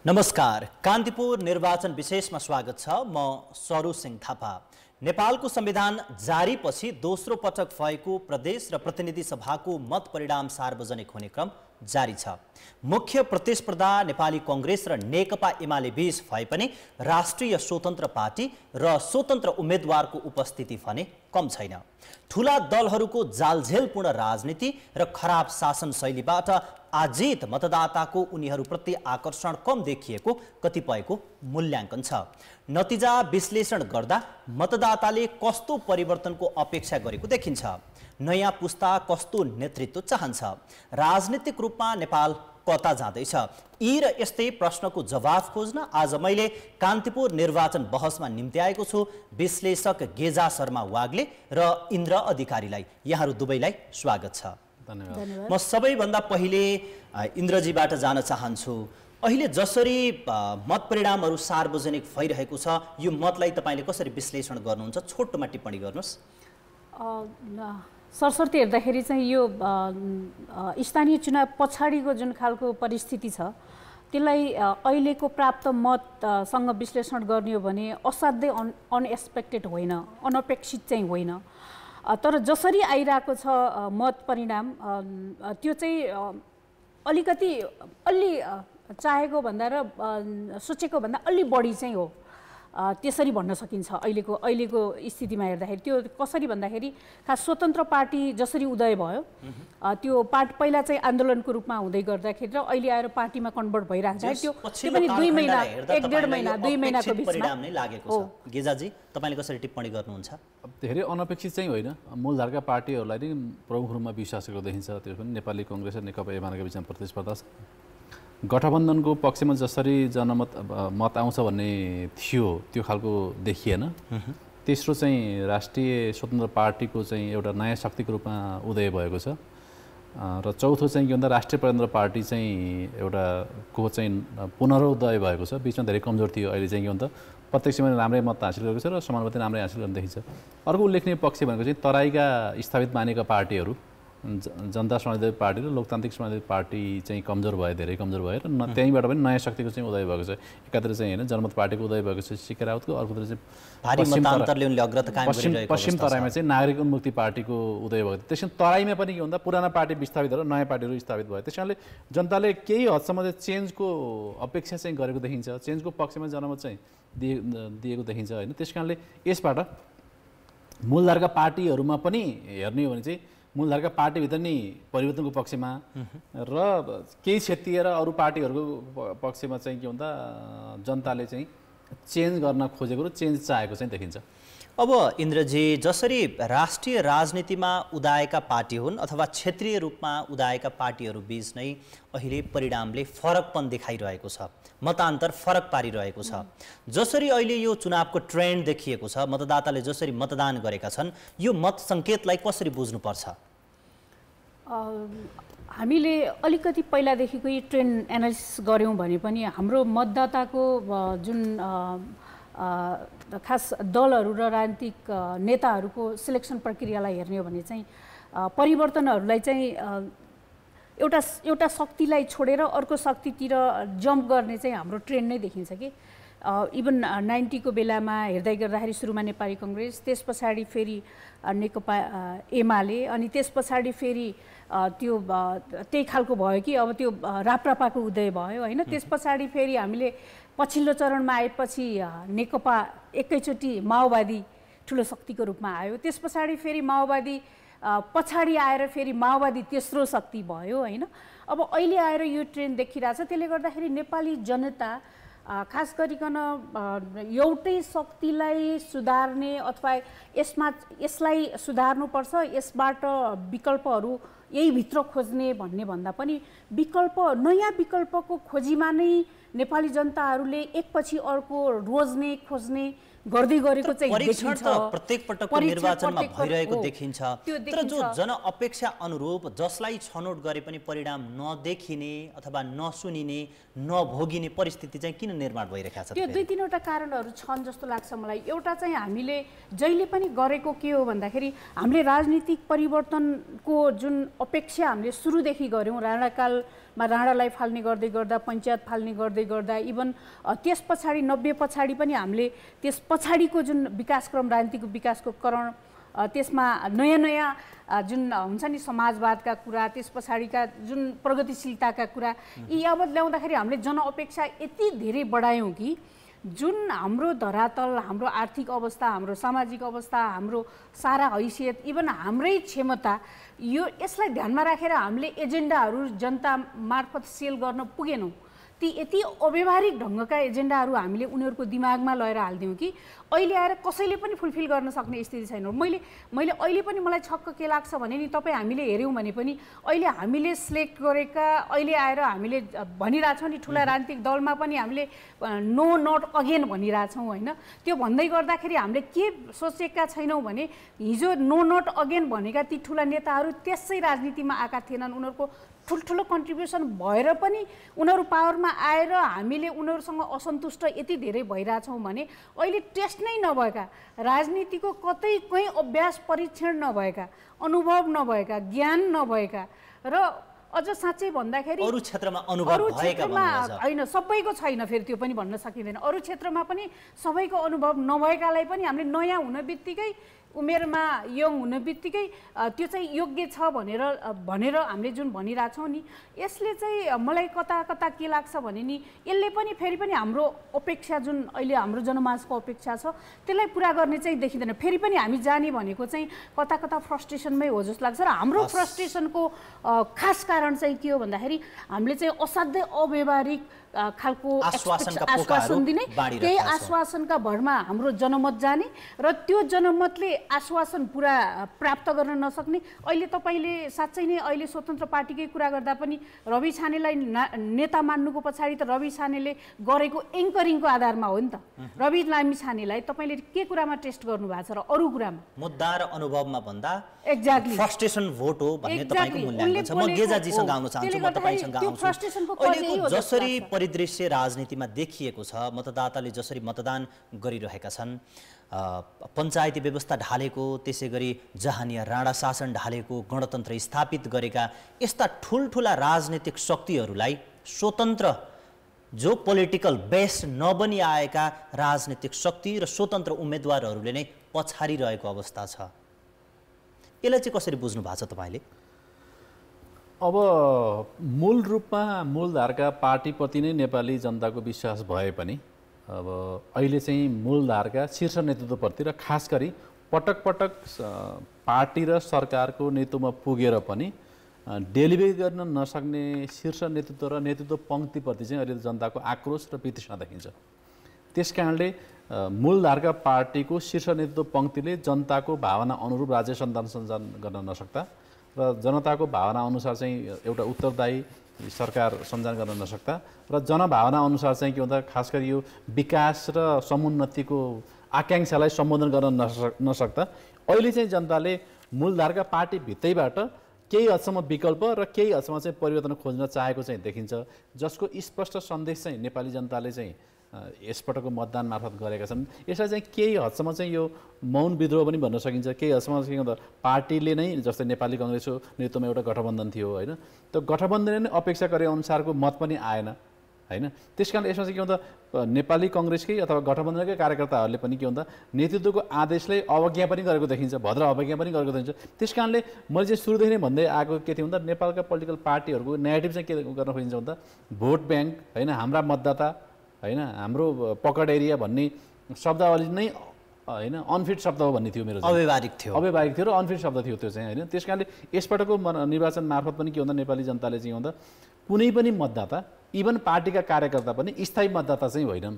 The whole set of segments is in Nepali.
नमस्कार, कान्तिपुर निर्वाचन विशेषमा स्वागत छ। म सरू सिंह थापा। नेपालको संविधान जारीपछि दोस्रो पटक भएको प्रदेश र प्रतिनिधि सभाको मत परिणाम सार्वजनिक हुने क्रम जारी छ। मुख्य प्रतिस्पर्धा नेपाली कांग्रेस र नेकपा एमाले बीच भए पनि राष्ट्रिय स्वतन्त्र पार्टी र स्वतन्त्र उम्मेदवारको उपस्थिति भने कम छैन। ठूला दलहरूको जालझेलपूर्ण राजनीति र खराब शासन शैलीबाट आजित मतदाताको उनीहरूप्रति आकर्षण कम देखिएको कतिपयको मूल्याङ्कन छ। नतिजा विश्लेषण गर्दा मतदाताले कस्तो परिवर्तनको अपेक्षा गरेको देखिन्छ। नयाँ पुस्ता कस्तो नेतृत्व चाहन्छ, राजनीतिक रूपमा नेपाल कता जाँदैछ, यी र यस्तै प्रश्नको जवाफ खोज्न आज मैले कान्तिपुर निर्वाचन बहसमा निम्ति आएको छु विश्लेषक गेजा शर्मा वाग्ले र इन्द्र अधिकारीलाई। यहाँहरू दुवैलाई स्वागत छ। धन्यवाद। म सबैभन्दा पहिले इन्द्रजीबाट जान चाहन्छु। अहिले जसरी मत परिणामहरू सार्वजनिक भइरहेको छ, यो मतलाई तपाईले कसरी विश्लेषण गर्नुहुन्छ? छोटोमा टिप्पणी गर्नुहोस्। सरसर्ती हेर्दाखेरि चाहिँ यो स्थानीय चुनाव पछाडिको जुन खालको परिस्थिति छ त्यसलाई अहिलेको प्राप्त मतसँग विश्लेषण गर्ने हो भने असाध्यै अनएक्सपेक्टेड होइन, अनपेक्षित चाहिँ होइन। तर जसरी आइरहेको छ मत परिणाम त्यो चाहिँ अलिकति अलि चाहेको भन्दा र सोचेको भन्दा अलि बढी चाहिँ हो, त्यसरी भन्न सकिन्छ। अहिलेको स्थितिमा हेर्दाखेरि त्यो कसरी भन्दाखेरि खास स्वतन्त्र पार्टी जसरी उदय भयो, त्यो पार्टी पहिला चाहिँ आन्दोलनको रूपमा हुँदै गर्दाखेरि र अहिले आएर पार्टीमा कन्भर्ट भइरहेको छ। त्यो पनि 2 महिना 1.5 महिना 2 महिनाको परिणाम नै लागेको छ। गेजाजी, तपाईले कसरी टिप्पणी गर्नुहुन्छ? धेरै अनपेक्षित चाहिँ होइन। मूलधारका पार्टीहरूलाई नै प्रमुख रूपमा विश्वास गरेको देखिन्छ। त्यो पनि नेपाली कांग्रेस र नेकपा एमालेको बिचमा प्रतिस्पर्धा छ। गठबन्धनको पक्षमा जसरी मत आउँछ भन्ने थियो त्यो खालको देखिएन। तेस्रो चाहिँ राष्ट्रिय स्वतन्त्र पार्टीको चाहिँ एउटा नयाँ शक्तिको रूपमा उदय भएको छ र चौथो चाहिँ के भन्दा राष्ट्रिय प्रजातन्त्र पार्टी चाहिँ एउटा को चाहिँ पुनरुदय भएको छ। बिचमा धेरै कमजोर थियो, अहिले चाहिँ के भन्दा प्रत्यक्षमा राम्रै मत हासिल गरेको छ र समानुपाती राम्रै हासिल गर्ने देखिन्छ। अर्को उल्लेखनीय पक्ष भनेको चाहिँ तराईका स्थापित मानेका पार्टीहरू, जनता समाजवादी पार्टी र लोकतान्त्रिक समाजवादी पार्टी चाहिँ कमजोर भयो, धेरै कमजोर भयो र त्यहीँबाट पनि नयाँ शक्तिको चाहिँ उदय भएको छ। एकातिर चाहिँ होइन जनमत पार्टीको उदय भएको छ सीके राउतको, अर्कोतिर चाहिँ पश्चिम तराईमा चाहिँ नागरिक उन्मुक्ति पार्टीको उदय भएको थियो। त्यसमा तराईमा पनि के भन्दा पुराना पार्टी विस्थापित भएर नयाँ पार्टीहरू स्थापित भयो। त्यस कारणले जनताले केही हदसम्म चाहिँ चेन्जको अपेक्षा चाहिँ गरेको देखिन्छ, चेन्जको पक्षमा जनमत चाहिँ दिएको देखिन्छ होइन। त्यस कारणले यसबाट मूलधारका पार्टीहरूमा पनि हेर्ने हो भने चाहिँ मूलधारका पार्टीभित्र नि परिवर्तनको पक्षमा र केही क्षेत्रीय र अरू पार्टीहरूको पक्षमा चाहिँ के भन्दा जनताले चाहिँ चेन्ज गर्न खोजेको र चेन्ज चाहेको चाहिँ देखिन्छ। अब इन्द्रजी, जसरी राष्ट्रिय राजनीतिमा उदाएका पार्टी हुन् अथवा क्षेत्रीय रूपमा उदाएका पार्टीहरू बीच नै अहिले परिणामले फरकपन देखाइरहेको छ, मतान्तर फरक पारिरहेको छ। जसरी अहिले यो चुनावको ट्रेन्ड देखिएको छ, मतदाताले जसरी मतदान गरेका छन्, यो मत सङ्केतलाई कसरी बुझ्नुपर्छ? हामीले अलिकति पहिलादेखिको यो ट्रेन्ड एनालिसिस गऱ्यौँ भने पनि हाम्रो मतदाताको जुन खास दलहरू र राजनीतिक नेताहरूको सिलेक्सन प्रक्रियालाई हेर्ने हो भने चाहिँ परिवर्तनहरूलाई चाहिँ एउटा शक्तिलाई छोडेर अर्को शक्तितिर जम्प गर्ने चाहिँ हाम्रो ट्रेन्ड नै देखिन्छ कि इभन 90 को बेलामा हेर्दै गर्दाखेरि सुरुमा नेपाली कांग्रेस, त्यस पछाडि फेरि नेकपा एमाले, अनि त्यस पछाडि फेरि त्यो त्यही खालको भयो कि अब त्यो राप्रपाको उदय भयो होइन। त्यस पछाडि फेरि हामीले पछिल्लो चरणमा आएपछि नेकपा एकैचोटि माओवादी ठुलो शक्तिको रूपमा आयो। त्यस पछाडि फेरि माओवादी पछाडि आएर फेरि माओवादी तेस्रो शक्ति भयो होइन। अब अहिले आएर यो ट्रेन्ड देखिरहेछ। त्यसले गर्दाखेरि नेपाली जनता खास गरिकन एउटै शक्तिलाई सुधार्ने अथवा यसलाई सुधार्नुपर्छ, यसबाट विकल्पहरू यही भित्र खोज्ने भन्ने भन्दा पनि नयाँ विकल्पको खोजीमा नै नेपाली जनताहरूले एकपछि अर्को रोज्ने खोज्ने गर्दै गरेको चाहिँ देखिन्छ। प्रत्येक पटकको निर्वाचनमा भइरहेको देखिन्छ। तर जो जनअपेक्षा अनुरूप जसलाई छनौट गरे पनि परिणाम नदेखिने अथवा नसुनिने नभोगिने परिस्थिति चाहिँ किन निर्माण भइरहेको छ? त्यो 2-3 वटा कारणहरू छन् जस्तो लाग्छ मलाई। एउटा चाहिँ हामीले जहिले पनि गरेको के हो भन्दाखेरि हामीले राजनीतिक परिवर्तनको जुन अपेक्षा हामीले सुरुदेखि गऱ्यौँ। राणाकालमा राणालाई फाल्ने गर्दै गर्दा, पञ्चायत फाल्ने गर्दै गर्दा, इभन त्यस पछाडि 90 पछाडि पनि हामीले त्यस पछाडिको जुन विकासक्रम, राजनीतिक विकासको करण, त्यसमा नयाँ नयाँ जुन हुन्छ नि समाजवादका कुरा, त्यस पछाडिका जुन प्रगतिशीलताका कुरा, यी यावत ल्याउँदाखेरि हामीले जनअपेक्षा यति धेरै बढायौँ कि जुन हाम्रो धरातल, हाम्रो आर्थिक अवस्था, हाम्रो सामाजिक अवस्था, हाम्रो सारा हैसियत, इभन हाम्रै क्षमता, यसलाई ध्यानमा राखेर हामीले एजेन्डाहरू जनता मार्फत सेल गर्न पुगेनौँ। ती यति अव्यवहारिक ढङ्गका एजेन्डाहरू हामीले उनीहरूको दिमागमा लगेर हालिदियौँ कि अहिले आएर कसैले पनि फुलफिल गर्न सक्ने स्थिति छैन। मैले अहिले पनि मलाई छक्क के लाग्छ भने नि, तपाईँ हामीले हेऱ्यौँ भने पनि अहिले हामीले सिलेक्ट गरेका, अहिले आएर हामीले भनिरहेछौँ नि, ठुला राजनीतिक दलमा पनि हामीले नो नट अगेन भनिरहेछौँ होइन। त्यो भन्दै गर्दाखेरि हामीले के सोचेका छैनौँ भने हिजो नो नट अगेन भनेका ती ठुला नेताहरू त्यसै राजनीतिमा आएका थिएनन्। उनीहरूको ठुल्ठुलो कन्ट्रिब्युसन भएर पनि उनीहरू पावरमा आएर हामीले उनीहरूसँग असन्तुष्ट यति धेरै भइरहेछौँ भने अहिले टेस्ट नै नभएका, राजनीतिको कतै कहीँ अभ्यास परीक्षण नभएका, अनुभव नभएका, ज्ञान नभएका र अझ साँच्चै भन्दाखेरि अरू क्षेत्रमा अनुभव भएका होइन, सबैको छैन, फेरि त्यो पनि भन्न सकिँदैन। अरू क्षेत्रमा पनि सबैको अनुभव नभएकालाई पनि हामीले नयाँ हुन बित्तिकै, उमेरमा यङ हुन बित्तिकै त्यो चाहिँ योग्य छ भनेर हामीले जुन भनिरहेछौँ नि, यसले चाहिँ मलाई कता कता के लाग्छ भने नि, यसले पनि फेरि पनि हाम्रो अपेक्षा जुन अहिले हाम्रो जनमासको अपेक्षा छ त्यसलाई पुरा गर्ने चाहिँ देखिँदैन। फेरि पनि हामी जाने भनेको चाहिँ कता कता फ्रस्ट्रेसनमै हो जस्तो लाग्छ। र हाम्रो फ्रस्ट्रेसनको खास कारण चाहिँ के हो भन्दाखेरि हामीले चाहिँ असाध्यै अव्यवहारिक खालको आश्वासन दिने, त्यही आश्वासनका भरमा हाम्रो जनमत जाने र त्यो जनमतले आश्वासन पुरा प्राप्त गर्न नसक्ने। अहिले तपाईँले साँच्चै नै अहिले स्वतन्त्र पार्टीकै कुरा गर्दा पनि रवि छानेलाई नेता मान्नुको पछाडि त रवि छानेले गरेको एङ्करिङको आधारमा हो नि त। रवि लामिछानेलाई तपाईँले के कुरामा टेस्ट गर्नुभएको छ र अरू कुरामा? मुद्दा र अनुभवमा भन्दा एक्ज्याक्टली फ्रस्ट्रेसन भोट हो भन्ने तपाईँको मूल्याङ्कन छ। म गेजाजीसँग आउन चाहन्छु, म तपाईँसँग आउँछु। अहिलेको जसरी परिदृश्य राजनीतिमा देखिएको छ, मतदाताले जसरी मतदान गरिरहेका छन्, पञ्चायती व्यवस्था ढालेको, त्यसै गरी जहानिया राणा शासन ढालेको, गणतन्त्र स्थापित गरेका यस्ता ठुल्ठुला राजनीतिक शक्तिहरूलाई स्वतन्त्र जो पोलिटिकल बेस नबनी आएका राजनीतिक शक्ति र स्वतन्त्र उम्मेदवारहरूले नै पछाडिरहेको अवस्था छ। यसलाई चाहिँ कसरी बुझ्नु भएको छ तपाईँले? अब मूल रूपमा मूलधारका पार्टीप्रति नै नेपाली जनताको विश्वास भए पनि अब अहिले चाहिँ मूलधारका शीर्ष नेतृत्वप्रति र खास गरी पटक पटक पार्टी र सरकारको नेतृत्वमा पुगेर पनि डेलिभरी गर्न नसक्ने शीर्ष नेतृत्व र नेतृत्व पङ्क्तिप्रति चाहिँ अहिले जनताको आक्रोश र वितृष्णा देखिन्छ। त्यसकारणले मूलधारका पार्टीको शीर्ष नेतृत्व पङ्क्तिले जनताको भावना अनुरूप राज्य सञ्चालन गर्न नसक्दा र जनताको भावना अनुसार चाहिँ एउटा उत्तरदायी सरकार सञ्चालन गर्न नसक्दा र जनभावना अनुसार चाहिँ के भन्दा खास गरी यो विकास र समुन्नतिको आकाङ्क्षालाई सम्बोधन गर्न नसक्दा अहिले चाहिँ जनताले मूलधारका पार्टीभित्रैबाट केही हदसम्म विकल्प र केही हदसम्म चाहिँ परिवर्तन खोज्न चाहेको चाहिँ देखिन्छ, जसको स्पष्ट सन्देश चाहिँ नेपाली जनताले चाहिँ यसपटकको मतदान मार्फत गरेका छन्। यसलाई चाहिँ केही हदसम्म चाहिँ यो मौन विद्रोह पनि भन्न सकिन्छ। केही हदसम्म के भन्दा पार्टीले नै, जस्तै नेपाली कङ्ग्रेसको नेतृत्वमा एउटा गठबन्धन थियो होइन, त्यो गठबन्धनले नै अपेक्षा गरे अनुसारको मत पनि आएन होइन। त्यसकारण यसमा चाहिँ के भन्दा नेपाली कङ्ग्रेसकै अथवा गठबन्धनकै कार्यकर्ताहरूले पनि के भन्दा नेतृत्वको आदेशलाई अवज्ञा पनि गरेको देखिन्छ, भद्र अवज्ञा पनि गरेको देखिन्छ। त्यसकारणले मैले चाहिँ सुरुदेखि नै भन्दै आएको के थियो भन्दा नेपालका पोलिटिकल पार्टीहरूको नेगेटिभ चाहिँ के गर्न खोजिन्छ भन्दा भोट ब्याङ्क होइन, हाम्रा मतदाता होइन, हाम्रो पकड एरिया भन्ने शब्दावली नै होइन अनफिट शब्द हो भन्ने थियो मेरो, अव्यवहारिक थियो र अनफिट शब्द थियो त्यो चाहिँ होइन। त्यसकारणले यसपटकको निर्वाचन मार्फत पनि के भन्दा नेपाली जनताले चाहिँ भन्दा कुनै पनि मतदाता, इभन पार्टीका कार्यकर्ता पनि स्थायी मतदाता चाहिँ होइनन्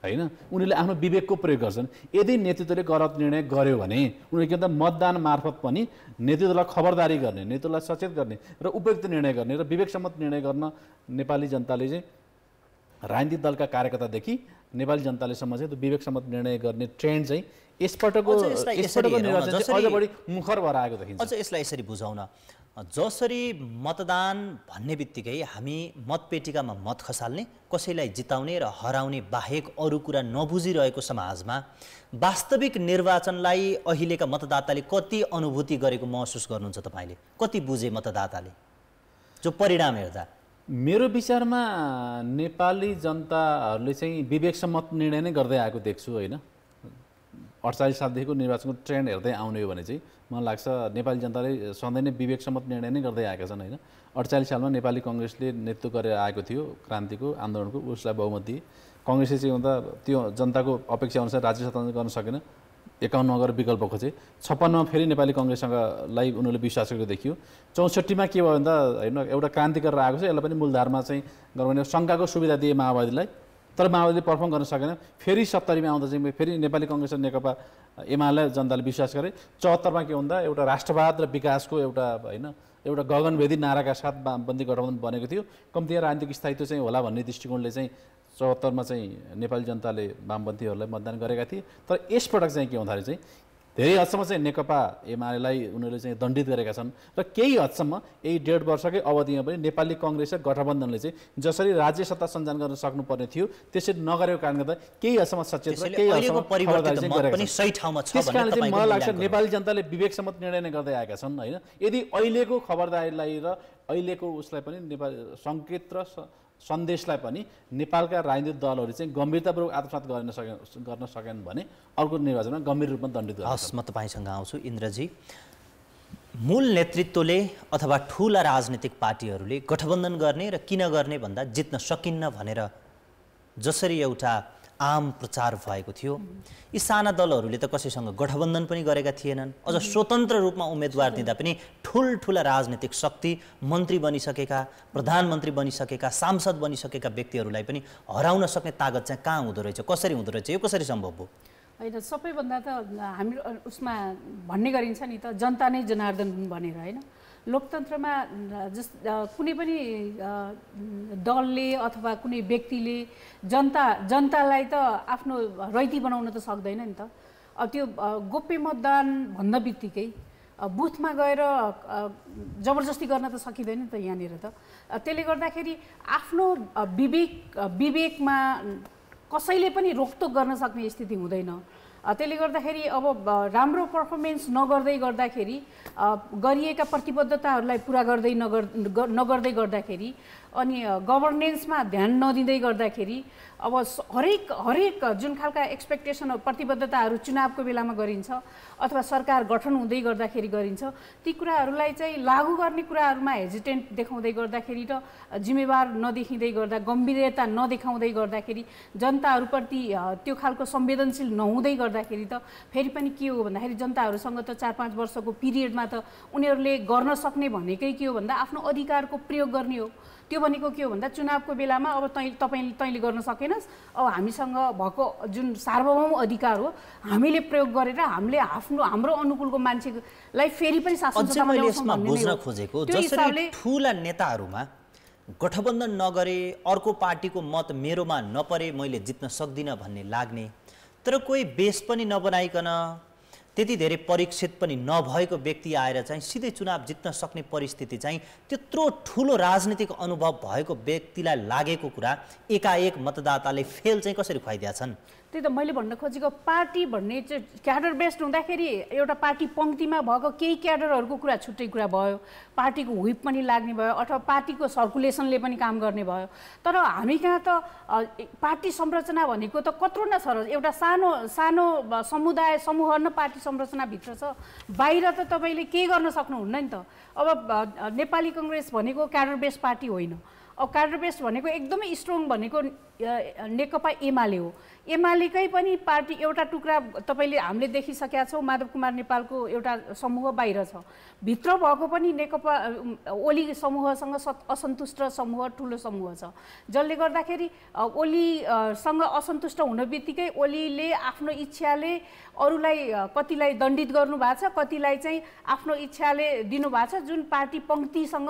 होइन। उनीहरूले आफ्नो विवेकको प्रयोग गर्छन्। यदि नेतृत्वले गलत निर्णय गर्यो भने उनीहरूले के भन्दा मतदान मार्फत पनि नेतृत्वलाई खबरदारी गर्ने, नेतृत्वलाई सचेत गर्ने र उपयुक्त निर्णय गर्ने र विवेकसम्मत निर्णय गर्न नेपाली जनताले चाहिँ राजनीतिक दलका कार्यकर्तादेखि नेपाली जनतालेसम्म चाहिँ त्यो विवेकसम्मत निर्णय गर्ने ट्रेन्ड चाहिँ यसपटकको निर्वाचन चाहिँ अझ बढी मुखर भएर आएको देखिन्छ। अझ यसलाई यसरी बुझाउन, जसरी मतदान भन्ने बित्तिकै हामी मतपेटिकामा मत खसाल्ने, कसैलाई जिताउने र हराउने बाहेक अरू कुरा नबुझिरहेको समाजमा वास्तविक निर्वाचनलाई अहिलेका मतदाताले कति अनुभूति गरेको महसुस गर्नुहुन्छ तपाईँले? कति बुझे मतदाताले जो परिणाम हेर्दा? मेरो विचारमा नेपाली जनताहरूले चाहिँ विवेकसम्मत निर्णय नै गर्दै आएको देख्छु होइन। 48 सालदेखिको निर्वाचनको ट्रेन्ड हेर्दै आउने हो भने चाहिँ मलाई लाग्छ नेपाली जनताले सधैँ नै विवेकसम्मत निर्णय नै गर्दै आएका छन् होइन। 48 सालमा नेपाली कङ्ग्रेसले नेतृत्व गरेर आएको थियो क्रान्तिको आन्दोलनको, उसलाई बहुमत दिए। कङ्ग्रेसले चाहिँ हुँदा त्यो जनताको अपेक्षा अनुसार राज्य सत्ता गर्न सकेन, 51मा गएर विकल्प खोजे। 56मा फेरि नेपाली कङ्ग्रेससँगलाई उनीहरूले विश्वास गरेको देखियो। 64मा के भयो भन्दा होइन एउटा क्रान्ति गरेर आएको छ, यसलाई पनि मूलधारमा चाहिँ गराउने शङ्काको सुविधा दिए माओवादीलाई, तर माओवादीले पर्फर्म गर्न सकेन। फेरि 70मा आउँदा चाहिँ फेरि नेपाली कङ्ग्रेस र नेकपा एमाले जनताले विश्वास गरे। 74मा के भन्दा एउटा राष्ट्रवाद र विकासको एउटा होइन एउटा गगनभेदी नाराका साथ वामपन्थी गठबन्धन बनेको थियो। कम्तीमा राजनीतिक स्थायित्व चाहिँ होला भन्ने दृष्टिकोणले चाहिँ 74मा चाहिँ नेपाली जनताले वामपन्थीहरूलाई मतदान गरेका थिए। तर यसपटक चाहिँ के भन्दाखेरि चाहिँ धेरै हदसम्म चाहिँ नेकपा एमालेलाई उनीहरूले चाहिँ दण्डित गरेका छन् र केही हदसम्म यही 1.5 वर्षकै अवधिमा पनि नेपाली कङ्ग्रेस र गठबन्धनले चाहिँ जसरी राज्य सत्ता सञ्चालन गर्न सक्नुपर्ने थियो त्यसरी नगरेको कारणले गर्दा केही हदसम्म सचेत र केही हदसम्म पनि सही ठाउँमा छ भन्ने त्यसकारणले चाहिँ मलाई लाग्छ नेपाली जनताले विवेकसम्मत निर्णय नै गर्दै आएका छन् होइन। यदि अहिलेको खबरदारीलाई र अहिलेको उसलाई पनि नेपाली सङ्केत र सन्देशलाई पनि नेपालका राजनीतिक दलहरू चाहिँ गम्भीरतापूर्वक आत्मसात गर्न सकेन भने अर्को निर्वाचनमा गम्भीर रूपमा दण्डित गर्छ। हस्, म तपाईँसँग आउँछु इन्द्रजी। मूल नेतृत्वले अथवा ठुला राजनीतिक पार्टीहरूले गठबन्धन गर्ने र किन गर्ने भन्दा जित्न सकिन्न भनेर जसरी एउटा आम प्रचार भएको थियो, यी साना दलहरूले त कसैसँग गठबन्धन पनि गरेका थिएनन्। अझ स्वतन्त्र रूपमा उम्मेदवार दिँदा पनि ठुल्ठुला राजनीतिक शक्ति, मन्त्री बनिसकेका, प्रधानमन्त्री बनिसकेका, सांसद बनिसकेका व्यक्तिहरूलाई पनि हराउन सक्ने तागत चाहिँ कहाँ हुँदो रहेछ, कसरी हुँदो रहेछ, यो कसरी सम्भव हो? होइन, सबैभन्दा त हाम्रो उसमा भन्ने गरिन्छ नि त जनता नै जनार्दन भनेर होइन। लोकतन्त्रमा कुनै पनि दलले अथवा कुनै व्यक्तिले जनतालाई त आफ्नो रैती बनाउन त सक्दैन नि त। अब त्यो गोप्य मतदान भन्न बित्तिकै बुथमा गएर जबरजस्ती गर्न त सकिँदैन नि त यहाँनिर त। त्यसले गर्दाखेरि आफ्नो विवेकमा कसैले पनि रोकटोक गर्न सक्ने स्थिति हुँदैन। त्यसले गर्दाखेरि अब राम्रो पर्फर्मेन्स नगर्दै गर्दाखेरि गरिएका प्रतिबद्धताहरूलाई पुरा नगर्दै गर्दाखेरि अनि गभर्नेन्समा ध्यान नदिँदै गर्दाखेरि अब हरेक जुन खालका एक्सपेक्टेसन प्रतिबद्धताहरू चुनावको बेलामा गरिन्छ अथवा सरकार गठन हुँदै गर्दाखेरि गरिन्छ, ती कुराहरूलाई चाहिँ लागू गर्ने कुराहरूमा हेजिटेन्ट देखाउँदै गर्दाखेरि र जिम्मेवार नदेखिँदै गर्दा, गम्भीरता नदेखाउँदै गर्दाखेरि, जनताहरूप्रति त्यो खालको संवेदनशील नहुँदै गर्दाखेरि त फेरि पनि के हो भन्दाखेरि जनताहरूसँग त 4-5 वर्षको पिरियडमा त उनीहरूले गर्न सक्ने भनेकै के हो भन्दा आफ्नो अधिकारको प्रयोग गर्ने हो। त्यो भनेको के हो भन्दा चुनावको बेलामा अब तैँले गर्न सकेनस्, अब हामीसँग भएको जुन सार्वभौम अधिकार हो हामीले प्रयोग गरेर हामीले हाम्रो अनुकूलको मान्छेलाई फेरि पनि शासन सत्तामा ल्याउँछौँ भन्ने बुझ्न खोजेको। जसरी ठुला नेताहरूमा गठबन्धन नगरे, अर्को पार्टीको मत मेरोमा नपरे मैले जित्न सक्दिनँ भन्ने लाग्ने, तर कोही बेस पनि नबनाइकन त्यति धेरै परीक्षित पनि नभएको व्यक्ति आएर चाहिँ सिधै चुनाव जित्न सक्ने परिस्थिति चाहिँ त्यत्रो ठुलो राजनीतिक अनुभव भएको व्यक्तिलाई लागेको कुरा एकाएक मतदाताले फेल चाहिँ कसरी खुवाइदिया छन्? त्यही त मैले भन्न खोजेको, पार्टी भन्ने चाहिँ क्याडर बेस्ड हुँदाखेरि एउटा पार्टी पङ्क्तिमा भएको केही क्याडरहरूको कुरा छुट्टै कुरा भयो, पार्टीको हुइप पनि लाग्ने भयो अथवा पार्टीको सर्कुलेसनले पनि काम गर्ने भयो। तर हामी कहाँ त पार्टी संरचना भनेको त कत्रो न छ, एउटा सानो समुदाय समूह न पार्टी संरचनाभित्र छ, बाहिर त तपाईँले केही गर्न सक्नुहुन्न नि त। अब नेपाली कङ्ग्रेस भनेको क्याडर बेस्ड पार्टी होइन। अब क्याडर बेस्ड भनेको एकदमै स्ट्रङ भनेको नेकपा एमाले हो। एमालेकै पनि पार्टी एउटा टुक्रा तपाईँले हामीले देखिसकेका छौँ, माधव कुमार नेपालको एउटा समूह बाहिर छ, भित्र भएको पनि नेकपा ओली समूहसँग असन्तुष्ट समूह ठुलो समूह छ, जसले गर्दाखेरि ओलीसँग असन्तुष्ट हुन बित्तिकै ओलीले आफ्नो इच्छाले अरूलाई कतिलाई दण्डित गर्नुभएको छ, कतिलाई चाहिँ आफ्नो इच्छाले दिनुभएको छ, जुन पार्टी पङ्क्तिसँग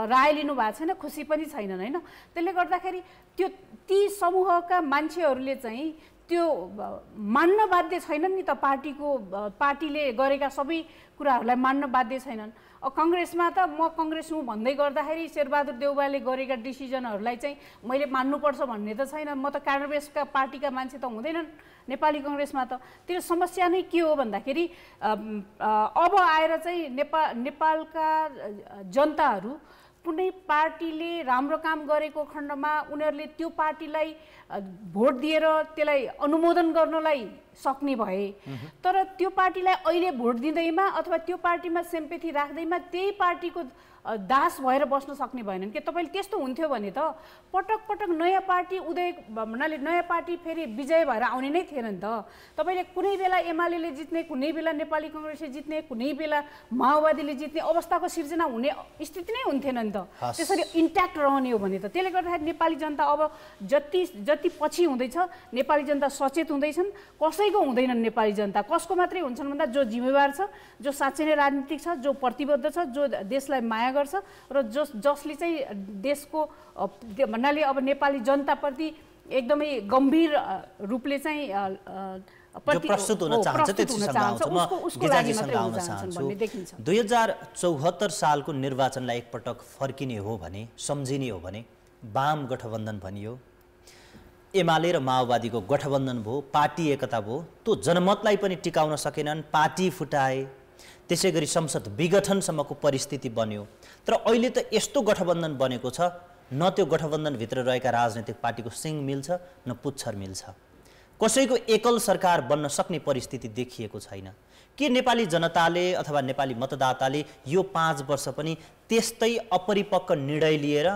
राय लिनुभएको छैन, खुसी पनि छैनन् होइन। त्यसले गर्दाखेरि ती समूहका मान्छेहरूले चाहिँ त्यो मान्न बाध्य छैनन् नि त पार्टीले गरेका सबै कुराहरूलाई मान्न बाध्य छैनन्। कङ्ग्रेसमा त म कङ्ग्रेस हुँ भन्दै गर्दाखेरि शेरबहादुर देउवाले गरेका डिसिजनहरूलाई चाहिँ मैले मान्नुपर्छ भन्ने त छैन। म त काङ्ग्रेसका पार्टीका मान्छे त हुँदैनन् नेपाली कङ्ग्रेसमा त। त्यो समस्या नै के हो भन्दाखेरि अब आएर चाहिँ नेपालका जनताहरू कुनै पार्टीले राम्रो काम गरेको खण्डमा उनीहरूले त्यो पार्टीलाई भोट दिएर त्यसलाई अनुमोदन गर्नलाई सक्ने भए, तर त्यो पार्टीलाई अहिले भोट दिँदैमा अथवा त्यो पार्टीमा सिम्पेथी राख्दैमा त्यही पार्टीको दास भएर बस्न सक्ने भएनन् कि। तपाईँले त्यस्तो हुन्थ्यो भने त पटक पटक नयाँ पार्टी उदय भन्नाले नयाँ पार्टी फेरि विजय भएर आउने नै थिएन नि त। तपाईँले कुनै बेला एमाले जित्ने, कुनै बेला नेपाली कङ्ग्रेसले जित्ने, कुनै बेला माओवादीले जित्ने अवस्थाको सिर्जना हुने स्थिति नै हुन्थेन नि त। त्यसरी इन्ट्याक्ट रहने हो भने त त्यसले गर्दाखेरि नेपाली जनता अब जति पछि हुँदैछ नेपाली जनता सचेत हुँदैछन्। कसैको हुँदैनन् नेपाली जनता, कसको मात्रै हुन्छन् भन्दा जो जिम्मेवार छ, जो साँच्चै नै राजनीतिक छ, जो प्रतिबद्ध छ, जो देशलाई माया गर्छ र जसले चाहिँ देशको भन्नाले अब नेपाली जनताप्रति एकदमै गम्भीर रूपले चाहिँ प्रस्तुत हुन चाहन्छ। त्यतिसँग आउँछु म गिजाजीसँग आउन चाहन्छु। 2074 सालको निर्वाचनलाई एकपटक फर्किने हो भने, सम्झिने हो भने वाम गठबन्धन भनियो, एमाले र माओवादीको गठबन्धन भयो, पार्टी एकता भयो, त्यो जनमतलाई पनि टिकाउन सकेनन्, पार्टी फुटाए, त्यसै गरी संसद विघटनसम्मको परिस्थिति बन्यो। तर अहिले त यस्तो गठबन्धन बनेको छ, न त्यो गठबन्धनभित्र रहेका राजनैतिक पार्टीको सिङ मिल्छ न पुच्छर मिल्छ। कसैको एकल सरकार बन्न सक्ने परिस्थिति देखिएको छैन। के नेपाली जनताले अथवा नेपाली मतदाताले यो 5 वर्ष पनि त्यस्तै अपरिपक्व निर्णय लिएर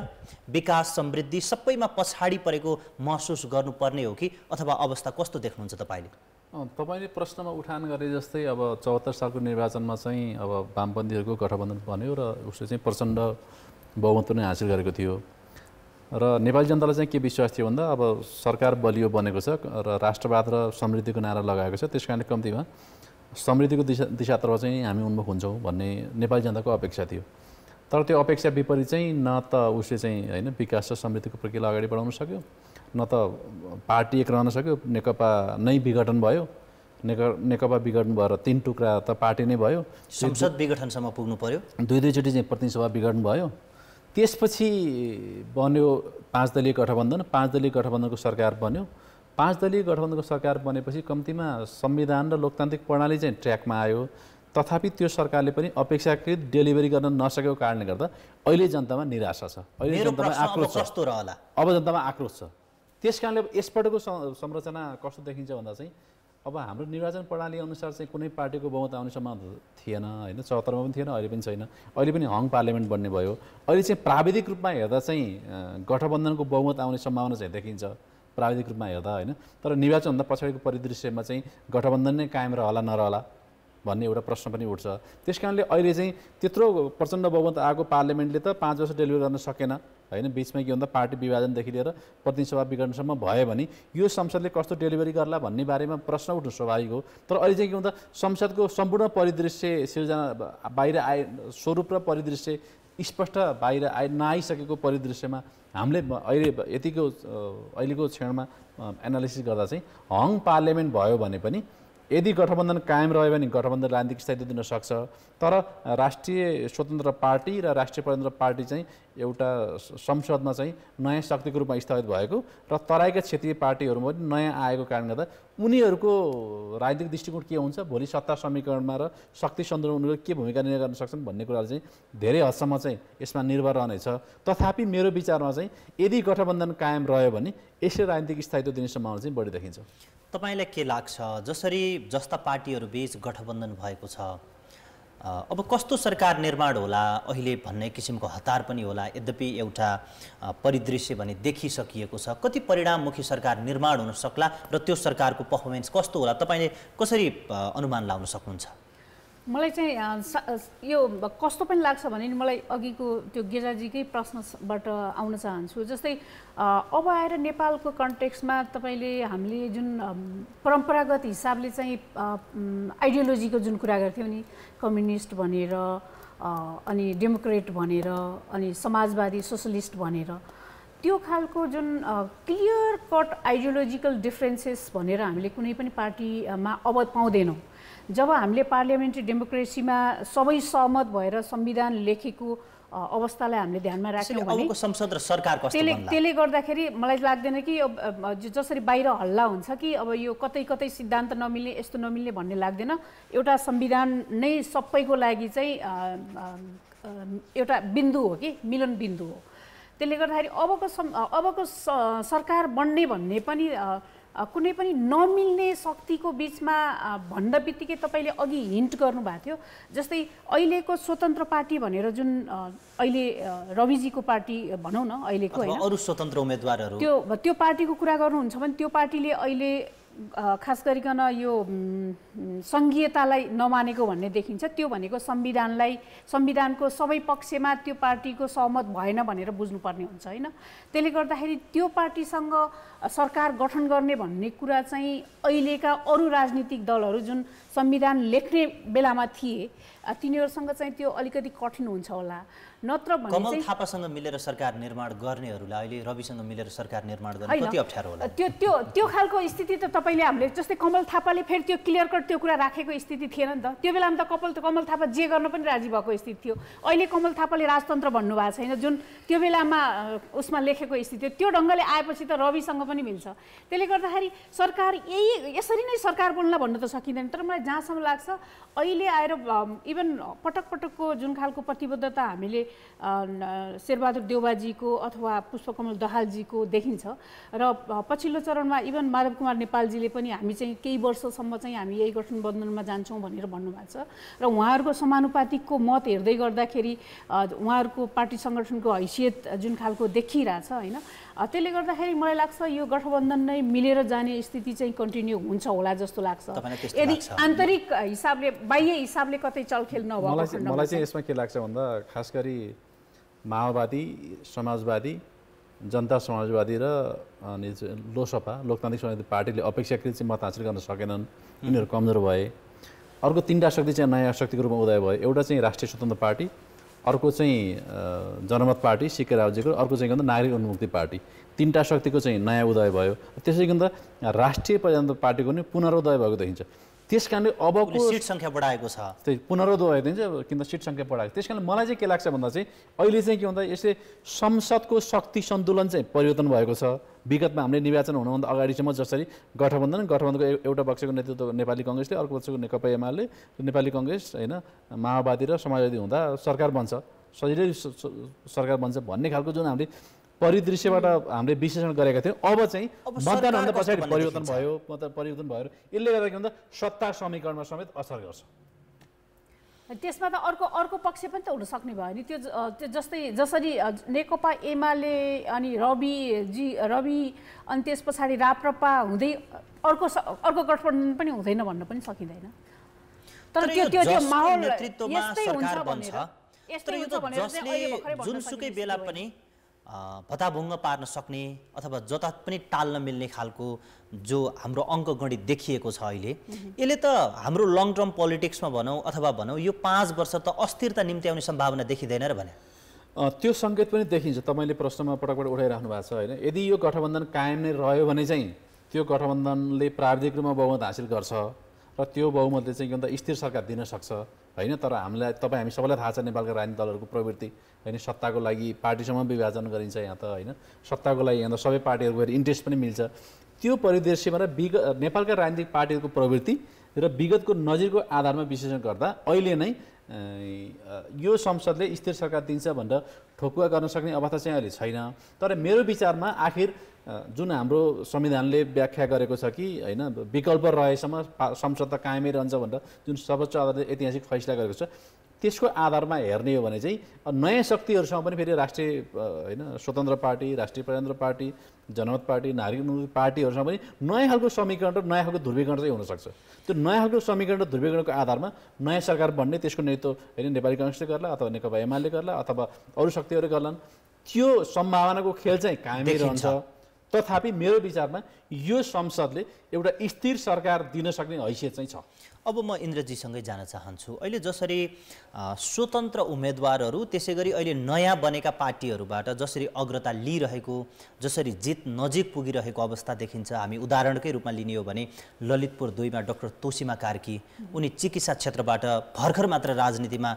विकास समृद्धि सबैमा पछाडि परेको महसुस गर्नुपर्ने हो कि अथवा अवस्था कस्तो देख्नुहुन्छ तपाईँले? तपाईँले प्रश्नमा उठान गरे जस्तै अब 74 सालको निर्वाचनमा चाहिँ अब वामपन्थीहरूको गठबन्धन बन्यो र उसले चाहिँ प्रचण्ड बहुमत पनि हासिल गरेको थियो र नेपाली जनतालाई चाहिँ के विश्वास थियो भन्दा अब सरकार बलियो बनेको छ र राष्ट्रवाद र समृद्धिको नारा लगाएको छ, त्यस कारणले कम्तीमा समृद्धिको दिशातर्फ चाहिँ हामी उन्मुख हुन्छौँ भन्ने नेपाली जनताको अपेक्षा थियो। तर त्यो अपेक्षा विपरीत चाहिँ न त उसले चाहिँ होइन विकास र समृद्धिको प्रक्रिया अगाडि बढाउन सक्यो, न त पार्टी एक रहन सक्यो, नेकपा नै विघटन भयो, नेकपा विघटन भएर 3 टुक्रा त पार्टी नै भयो, संसद विघटनसम्म पुग्नु पर्यो, दुईचोटि चाहिँ प्रतिनिधि सभा विघटन भयो। त्यसपछि बन्यो 5 दलीय गठबन्धन, 5 दलीय गठबन्धनको सरकार बन्यो। 5 दलीय गठबन्धनको सरकार बनेपछि कम्तीमा संविधान र लोकतान्त्रिक प्रणाली चाहिँ ट्र्याकमा आयो। तथापि त्यो सरकारले पनि अपेक्षाकृत डेलिभरी गर्न नसकेको कारणले गर्दा अहिले जनतामा निराशा छ, अहिले जनतामा आक्रोश छ। अब जनतामा आक्रोश छ। त्यस कारणले यसपटकको संरचना कस्तो देखिन्छ भन्दा चाहिँ अब हाम्रो निर्वाचन प्रणाली अनुसार चाहिँ कुनै पार्टीको बहुमत आउने सम्भावना थिएन होइन, 74 मा पनि थिएन, अहिले पनि छैन। अहिले पनि हङ पार्लियामेन्ट बन्ने भयो। अहिले चाहिँ प्राविधिक रूपमा हेर्दा चाहिँ गठबन्धनको बहुमत आउने सम्भावना चाहिँ देखिन्छ प्राविधिक रूपमा हेर्दा होइन। तर निर्वाचनभन्दा पछाडिको परिदृश्यमा चाहिँ गठबन्धन नै कायम रहला नरहला भन्ने एउटा प्रश्न पनि उठ्छ। त्यस कारणले अहिले चाहिँ त्यत्रो प्रचण्ड बहुमत आएको पार्लियामेन्टले त 5 वर्ष डेलिभर गर्न सकेन होइन। बिचमा के भन्दा पार्टी विभाजनदेखि लिएर प्रतिनिधि सभा विघटनसम्म भयो भने यो संसदले कस्तो डेलिभरी गर्ला भन्ने बारेमा प्रश्न उठ्नु स्वाभाविक हो। तर अहिले चाहिँ के भन्दा संसदको सम्पूर्ण परिदृश्य सिर्जना बाहिर आए, स्वरूप र परिदृश्य स्पष्ट बाहिर नआइसकेको परिदृश्यमा हामीले अहिले अहिलेको क्षणमा एनालिसिस गर्दा चाहिँ हङ पार्लियामेन्ट भयो भने पनि यदि गठबन्धन कायम रह्यो भने गठबन्धन राजनीतिक स्थायित्व दिन सक्छ। तर राष्ट्रिय स्वतन्त्र पार्टी र राष्ट्रिय प्रजातन्त्र पार्टी चाहिँ एउटा संसदमा चाहिँ नयाँ शक्तिको रूपमा स्थापित भएको र तराईका क्षेत्रीय पार्टीहरूमा पनि नयाँ आएको कारणले गर्दा उनीहरूको राजनीतिक दृष्टिकोण के हुन्छ, भोलि सत्ता समीकरणमा र शक्ति सन्तुलन उनीहरू के भूमिका निर्वाह गर्न सक्छन् भन्ने कुराहरू चाहिँ धेरै हदसम्म चाहिँ यसमा निर्भर रहनेछ। तथापि मेरो विचारमा चाहिँ यदि गठबन्धन कायम रह्यो भने यसले राजनीतिक स्थायित्व दिने सम्भावना चाहिँ बढी देखिन्छ। तपाईलाई के लाग्छ, जस्ता पार्टीहरू बीच गठबन्धन भएको छ, अब कस्तो सरकार निर्माण होला अहिले भन्ने किसिमको हतार पनि होला। यद्यपि एउटा परिदृश्य भने देखिसकिएको छ, कति परिणाममुखी सरकार निर्माण हुन सक्ला र त्यो सरकारको पर्फर्मेन्स कस्तो होला, तपाईले कसरी अनुमान लगाउन सक्नुहुन्छ? मलाई चाहिँ यो कस्तो पनि लाग्छ भने नि मलाई अघिको त्यो गेजाजीकै प्रश्नबाट आउन चाहन्छु। जस्तै अब आएर नेपालको कन्टेक्स्टमा हामीले जुन परम्परागत हिसाबले चाहिँ आइडियोलोजीको जुन कुरा गर्थ्यौँ नि, कम्युनिस्ट भनेर अनि डेमोक्रेट भनेर अनि समाजवादी सोसलिस्ट भनेर, त्यो खालको जुन क्लियर कट आइडियोलोजिकल डिफ्रेन्सेस भनेर हामीले कुनै पनि पार्टीमा अब पाउँदैनौँ। जब हामीले पार्लियामेन्ट्री डेमोक्रेसीमा सबै सहमत भएर संविधान लेखेको अवस्थालाई हामीले ध्यानमा राख्यौँ भने अबको संसद र सरकार कस्तो बन्ला? त्यसले गर्दाखेरि मलाई लाग्दैन कि जसरी बाहिर हल्ला हुन्छ कि अब यो कतै कतै सिद्धान्त नमिल्ने यस्तो नमिल्ने भन्ने लाग्दैन। एउटा संविधान नै सबैको लागि चाहिँ एउटा बिन्दु हो कि मिलन बिन्दु हो। त्यसले गर्दाखेरि अबको सरकार बन्ने भन्ने पनि कुनै पनि नमिल्ने शक्तिको बिचमा भन्दा बित्तिकै तपाईँले अघि हिन्ट गर्नुभएको थियो। जस्तै अहिलेको स्वतन्त्र पार्टी भनेर जुन अहिले रविजीको पार्टी भनौँ न अहिलेको हैन, अरू स्वतन्त्र उम्मेदवारहरू त्यो पार्टीको कुरा गर्नुहुन्छ भने त्यो पार्टीले अहिले खास गरिकन यो सङ्घीयतालाई नमानेको भन्ने देखिन्छ। त्यो भनेको संविधानको सबै पक्षमा त्यो पार्टीको सहमत भएन भनेर बुझ्नुपर्ने हुन्छ होइन। त्यसले गर्दाखेरि त्यो पार्टीसँग सरकार गठन गर्ने भन्ने कुरा चाहिँ अहिलेका अरू राजनीतिक दलहरू जुन संविधान लेख्ने बेलामा थिए तिनीहरूसँग चाहिँ त्यो अलिकति कठिन हुन्छ होला। नत्र भने कमल थापासँग मिलेर सरकार निर्माण गर्नेहरूलाई अहिले रविसँग मिलेर सरकार निर्माण गर्ने कति अप्ठ्यारो होला? त्यो खालको स्थिति त तपाईँले हामीले जस्तै कमल थापाले फेरि त्यो क्लियर कट त्यो कुरा राखेको स्थिति थिएन नि त। त्यो बेलामा त कमल थापा जे गर्न पनि राजी भएको स्थिति थियो। अहिले कमल थापाले राजतन्त्र भन्नुभएको छैन जुन त्यो बेलामा उसमा लेखेको स्थिति थियो। त्यो ढङ्गले आएपछि त रविसँग पनि मिल्छ। त्यसले गर्दाखेरि सरकार यसरी नै सरकार बन्ला भन्नु त सकिँदैन। तर मलाई जहाँसम्म लाग्छ अहिले आएर इभन पटक पटकको जुन खालको प्रतिबद्धता हामीले शेरबहादुर देउबाजीको अथवा पुष्पकमल दाहालजीको देखिन्छ र पछिल्लो चरणमा इभन माधव कुमार नेपालजीले पनि हामी चाहिँ केही वर्षसम्म चाहिँ हामी यही गठबन्धनमा जान्छौँ भनेर भन्नुभएको छ। र उहाँहरूको समानुपातिकको मत हेर्दै गर्दाखेरि उहाँहरूको पार्टी सङ्गठनको हैसियत जुन खालको देखिरहेछ होइन। त्यसले गर्दाखेरि मलाई लाग्छ यो गठबन्धन नै मिलेर जाने स्थिति चाहिँ कन्टिन्यू हुन्छ होला जस्तो लाग्छ यदि आन्तरिक हिसाबले बाह्य हिसाबले कतै चलखेल नभएको। मलाई चाहिँ यसमा के लाग्छ भन्दा खास गरी माओवादी, समाजवादी, जनता समाजवादी र लोकसभा लोकतान्त्रिक समाजवादी पार्टीले अपेक्षाकृत चाहिँ मत हासिल गर्न सकेनन्। यिनीहरू कमजोर भए। अर्को तीनवटा शक्ति चाहिँ नयाँ शक्तिको रूपमा उदय भयो। एउटा चाहिँ राष्ट्रिय स्वतन्त्र पार्टी, अर्को चाहिँ जनमत पार्टी सिके रावजीको, अर्को चाहिँ नागरिक उन्मुक्ति पार्टी। तीनवटा शक्तिको चाहिँ नयाँ उदय भयो। त्यसै राष्ट्रिय प्रजातन्त्र पार्टीको पनि पुनरुदय भएको देखिन्छ। त्यस कारणले अबको सिट सङ्ख्या बढाएको छ। त्यही पुनरुदय देखिन्छ किन सिट सङ्ख्या बढाएको। त्यस कारणले मलाई चाहिँ के लाग्छ भन्दा चाहिँ अहिले चाहिँ के भन्दा यसले संसदको शक्ति सन्तुलन चाहिँ परिवर्तन भएको छ। विगतमा हामीले निर्वाचन हुनुभन्दा अगाडिसम्म जसरी गठबन्धनको एउटा पक्षको नेतृत्व नेपाली कङ्ग्रेसले, अर्को पक्षको नेकपा एमाले, नेपाली कङ्ग्रेस होइन माओवादी र समाजवादी हुँदा सरकार बन्छ, सजिलै सरकार बन्छ भन्ने खालको जुन हामीले परिदृश्यबाट हामीले विश्लेषण गरेका थियौँ। अब चाहिँ मतदानभन्दा पछाडि परिवर्तन भयो। यसले गर्दा के भन्दा सत्ता समीकरणमा समेत असर गर्छ। त्यसमा त अर्को पक्ष पनि त हुन सक्ने भयो नि। त्यो जसरी नेकपा एमाले अनि रवि अनि त्यस पछाडि राप्रपा हुँदै अर्को गठबन्धन पनि हुँदैन भन्न पनि सकिँदैन। तर त्यो माहौल यस्तै हुन्छ भनेर जुनसुकै बेला पनि भताभुङ्ग पार्न सक्ने अथवा जता पनि टाल्न मिल्ने खालको जो हाम्रो अङ्कगणित देखिएको छ अहिले, यसले त हाम्रो लङ टर्म पोलिटिक्समा भनौँ यो 5 वर्ष त अस्थिरता निम्ति आउने सम्भावना देखिँदैन र भने त्यो सङ्केत पनि देखिन्छ। तपाईँले प्रश्नमा पटक उठाइराख्नु भएको छ होइन। यदि यो गठबन्धन कायम नै रह्यो भने चाहिँ त्यो गठबन्धनले प्राविधिक रूपमा बहुमत हासिल गर्छ र त्यो बहुमतले चाहिँ के भन्दा स्थिर सरकार दिन सक्छ होइन। तर हामी सबैलाई थाहा छ नेपालका राजनीतिक दलहरूको प्रवृत्ति होइन। सत्ताको लागि पार्टीसम्म विभाजन गरिन्छ यहाँ त होइन। सत्ताको लागि यहाँ त सबै पार्टीहरूको इन्ट्रेस्ट पनि मिल्छ। त्यो परिदृश्यमा र नेपालका राजनीतिक पार्टीहरूको प्रवृत्ति र विगतको नजिरको आधारमा विश्लेषण गर्दा अहिले नै यो संसदले स्थिर सरकार दिन्छ भनेर ठोकुवा गर्न सक्ने अवस्था चाहिँ अहिले छैन। तर मेरो विचारमा आखिर जुन हाम्रो संविधानले व्याख्या गरेको छ कि होइन विकल्प रहेसम्म संसद त कायमै रहन्छ भनेर जुन सर्वोच्च अदालतले ऐतिहासिक फैसला गरेको छ त्यसको आधारमा हेर्ने हो भने चाहिँ नयाँ शक्तिहरूसँग पनि फेरि राष्ट्रिय होइन स्वतन्त्र पार्टी, राष्ट्रिय प्रजातन्त्र पार्टी, जनमत पार्टी, नागरिक उन्मुक्ति पार्टीहरूसँग पनि नयाँ खालको समीकरण र नयाँ खालको ध्रुवीकरण चाहिँ हुनसक्छ। त्यो नयाँ खालको समीकरण र ध्रुवीकरणको आधारमा नयाँ सरकार बन्ने त्यसको नेतृत्व होइन नेपाली काङ्ग्रेसले गर्ला अथवा नेकपा एमाले गर्ला अथवा अरू शक्तिहरू गर्लान्। त्यो सम्भावनाको खेल चाहिँ कायमै रहन्छ। तथापि मेरो विचारमा यो संसदले एउटा स्थिर सरकार दिन सक्ने हैसियत चाहिँ छ। अब म इन्द्रजीसँगै जान चाहन्छु। अहिले जसरी स्वतन्त्र उम्मेदवारहरू त्यसै गरी अहिले नयाँ बनेका पार्टीहरूबाट जसरी अग्रता लिइरहेको, जसरी जित नजिक पुगिरहेको अवस्था देखिन्छ। हामी उदाहरणकै रूपमा लिने हो भने ललितपुर 2 मा डाक्टर तोसीमा कार्की, उनी चिकित्सा क्षेत्रबाट भर्खर मात्र राजनीतिमा,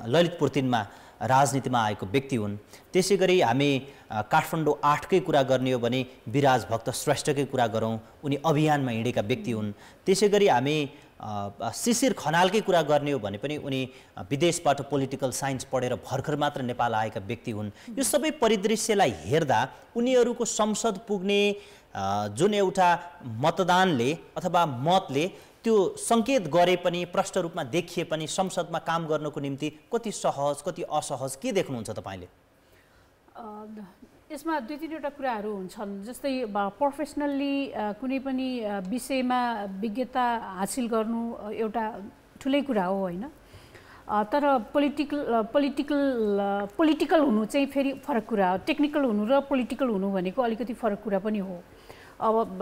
ललितपुर 3 मा राजनीतिमा आएको व्यक्ति हुन्। त्यसै गरी हामी काठमाडौँ 8 कै कुरा गर्ने हो भने विराज भक्त श्रेष्ठकै कुरा गरौँ, उनी अभियानमा हिँडेका व्यक्ति हुन्। त्यसै गरी हामी शिशिर खनालकै कुरा गर्ने हो भने पनि उनी विदेशबाट पोलिटिकल साइन्स पढेर भर्खर मात्र नेपाल आएका व्यक्ति हुन्। यो सबै परिदृश्यलाई हेर्दा उनीहरूको संसद पुग्ने जुन एउटा मतदानले अथवा मतले त्यो सङ्केत गरे पनि, प्रष्ट रूपमा देखिए पनि संसदमा काम गर्नको निम्ति कति सहज कति असहज के देख्नुहुन्छ तपाईँले? यसमा 2-3वटा कुराहरू हुन्छन्। जस्तै प्रोफेसनल्ली कुनै पनि विषयमा विज्ञता हासिल गर्नु एउटा ठुलै कुरा हो होइन, तर पोलिटिकल हुनु चाहिँ फेरि फरक कुरा हो। टेक्निकल हुनु र पोलिटिकल हुनु भनेको अलिकति फरक कुरा पनि हो। अब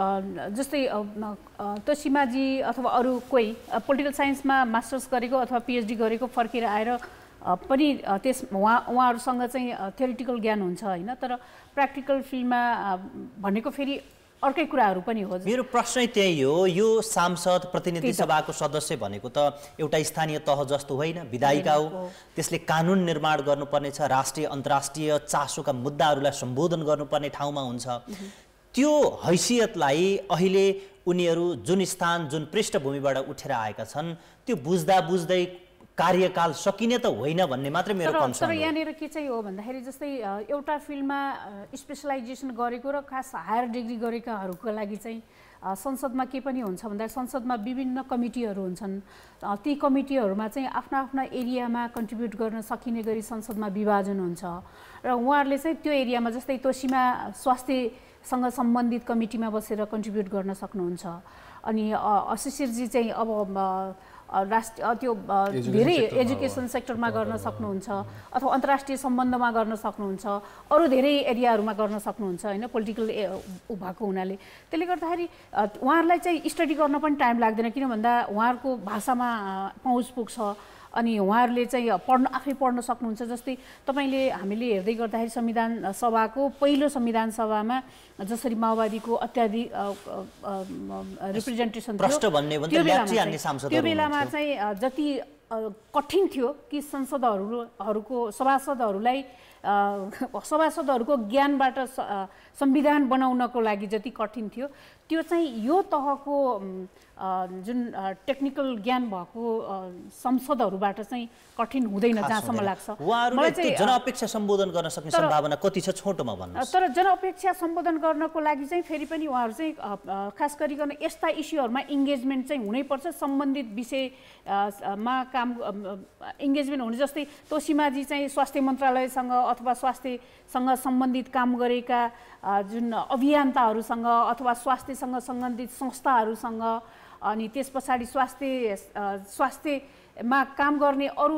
जस्तै तोसीमाजी अथवा अरू कोही पोलिटिकल साइन्समा मास्टर्स गरेको अथवा पिएचडी गरेको फर्केर आएर पनि उहाँहरूसँग चाहिँ थ्योरिटिकल ज्ञान हुन्छ होइन, तर प्र्याक्टिकल फिल्डमा भनेको फेरि अर्कै कुराहरू पनि हो। मेरो प्रश्नै त्यही हो। यो सांसद प्रतिनिधि सभाको सदस्य भनेको त एउटा स्थानीय तह जस्तो होइन, विधायिका हो। त्यसले कानुन निर्माण गर्नुपर्ने छ, राष्ट्रिय अन्तर्राष्ट्रिय चासोका मुद्दाहरूलाई सम्बोधन गर्नुपर्ने ठाउँमा हुन्छ। त्यो हैसियतलाई अहिले उनीहरू जुन स्थान, जुन पृष्ठभूमिबाट उठेर आएका छन्, त्यो बुझ्दा बुझ्दै कार्यकाल सकिने त होइन भन्ने मात्रै मेरो कन्सर्न हो। तर यहाँनिर के चाहिँ हो भन्दाखेरि जस्तै एउटा फिल्डमा स्पेसलाइजेसन गरेको र खास हायर डिग्री गरेकाहरूको लागि चाहिँ संसदमा के पनि हुन्छ भन्दाखेरि संसदमा विभिन्न कमिटीहरू हुन्छन्। ती कमिटीहरूमा चाहिँ आफ्ना आफ्ना एरियामा कन्ट्रिब्युट गर्न सकिने गरी संसदमा विभाजन हुन्छ र उहाँहरूले चाहिँ त्यो एरियामा जस्तै तोसीमा स्वास्थ्यसँग सम्बन्धित कमिटीमा बसेर कन्ट्रिब्युट गर्न सक्नुहुन्छ। अनि शिशिरजी चाहिँ अब राष्ट्रिय त्यो धेरै एजुकेसन सेक्टरमा गर्न सक्नुहुन्छ अथवा अन्तर्राष्ट्रिय सम्बन्धमा गर्न सक्नुहुन्छ, अरू धेरै एरियाहरूमा गर्न सक्नुहुन्छ होइन, पोलिटिकल भएको हुनाले। त्यसले गर्दाखेरि उहाँहरूलाई चाहिँ स्टडी गर्न पनि टाइम लाग्दैन, किन भन्दा उहाँहरूको भाषामा पहुँच पुग्छ अनि उहाँहरूले चाहिँ आफै पढ्न सक्नुहुन्छ। जस्तै तपाईँले हामीले हेर्दै गर्दाखेरि संविधान सभाको पहिलो संविधान सभामा जसरी माओवादीको अत्याधिक रिप्रेजेन्टेसन थियो, त्यो बेलामा चाहिँ जति कठिन थियो कि सभासदहरूको ज्ञानबाट संविधान बनाउनको लागि जति कठिन थियो, त्यो चाहिँ यो तहको जुन टेक्निकल ज्ञान भएको संसदहरूबाट चाहिँ कठिन हुँदैन जहाँसम्म लाग्छ। उहाँहरूले जनअपेक्षा सम्बोधन गर्न सक्ने सम्भावना कति छ छोटोमा भन्नुहोस्? तर जनअपेक्षा सम्बोधन गर्नको लागि चाहिँ फेरि पनि उहाँहरू चाहिँ खास गरिकन यस्ता इस्युहरूमा इङ्गेजमेन्ट चाहिँ हुनैपर्छ। सम्बन्धित विषयमा काम इङ्गेजमेन्ट हुनु, जस्तै तोसीमाजी चाहिँ स्वास्थ्य मन्त्रालयसँग अथवा स्वास्थ्यसँग सम्बन्धित काम गरेका जुन अभियन्ताहरूसँग अथवा स्वास्थ्यसँग सम्बन्धित संस्थाहरूसँग, अनि त्यस पछाडि स्वास्थ्यमा काम गर्ने अरू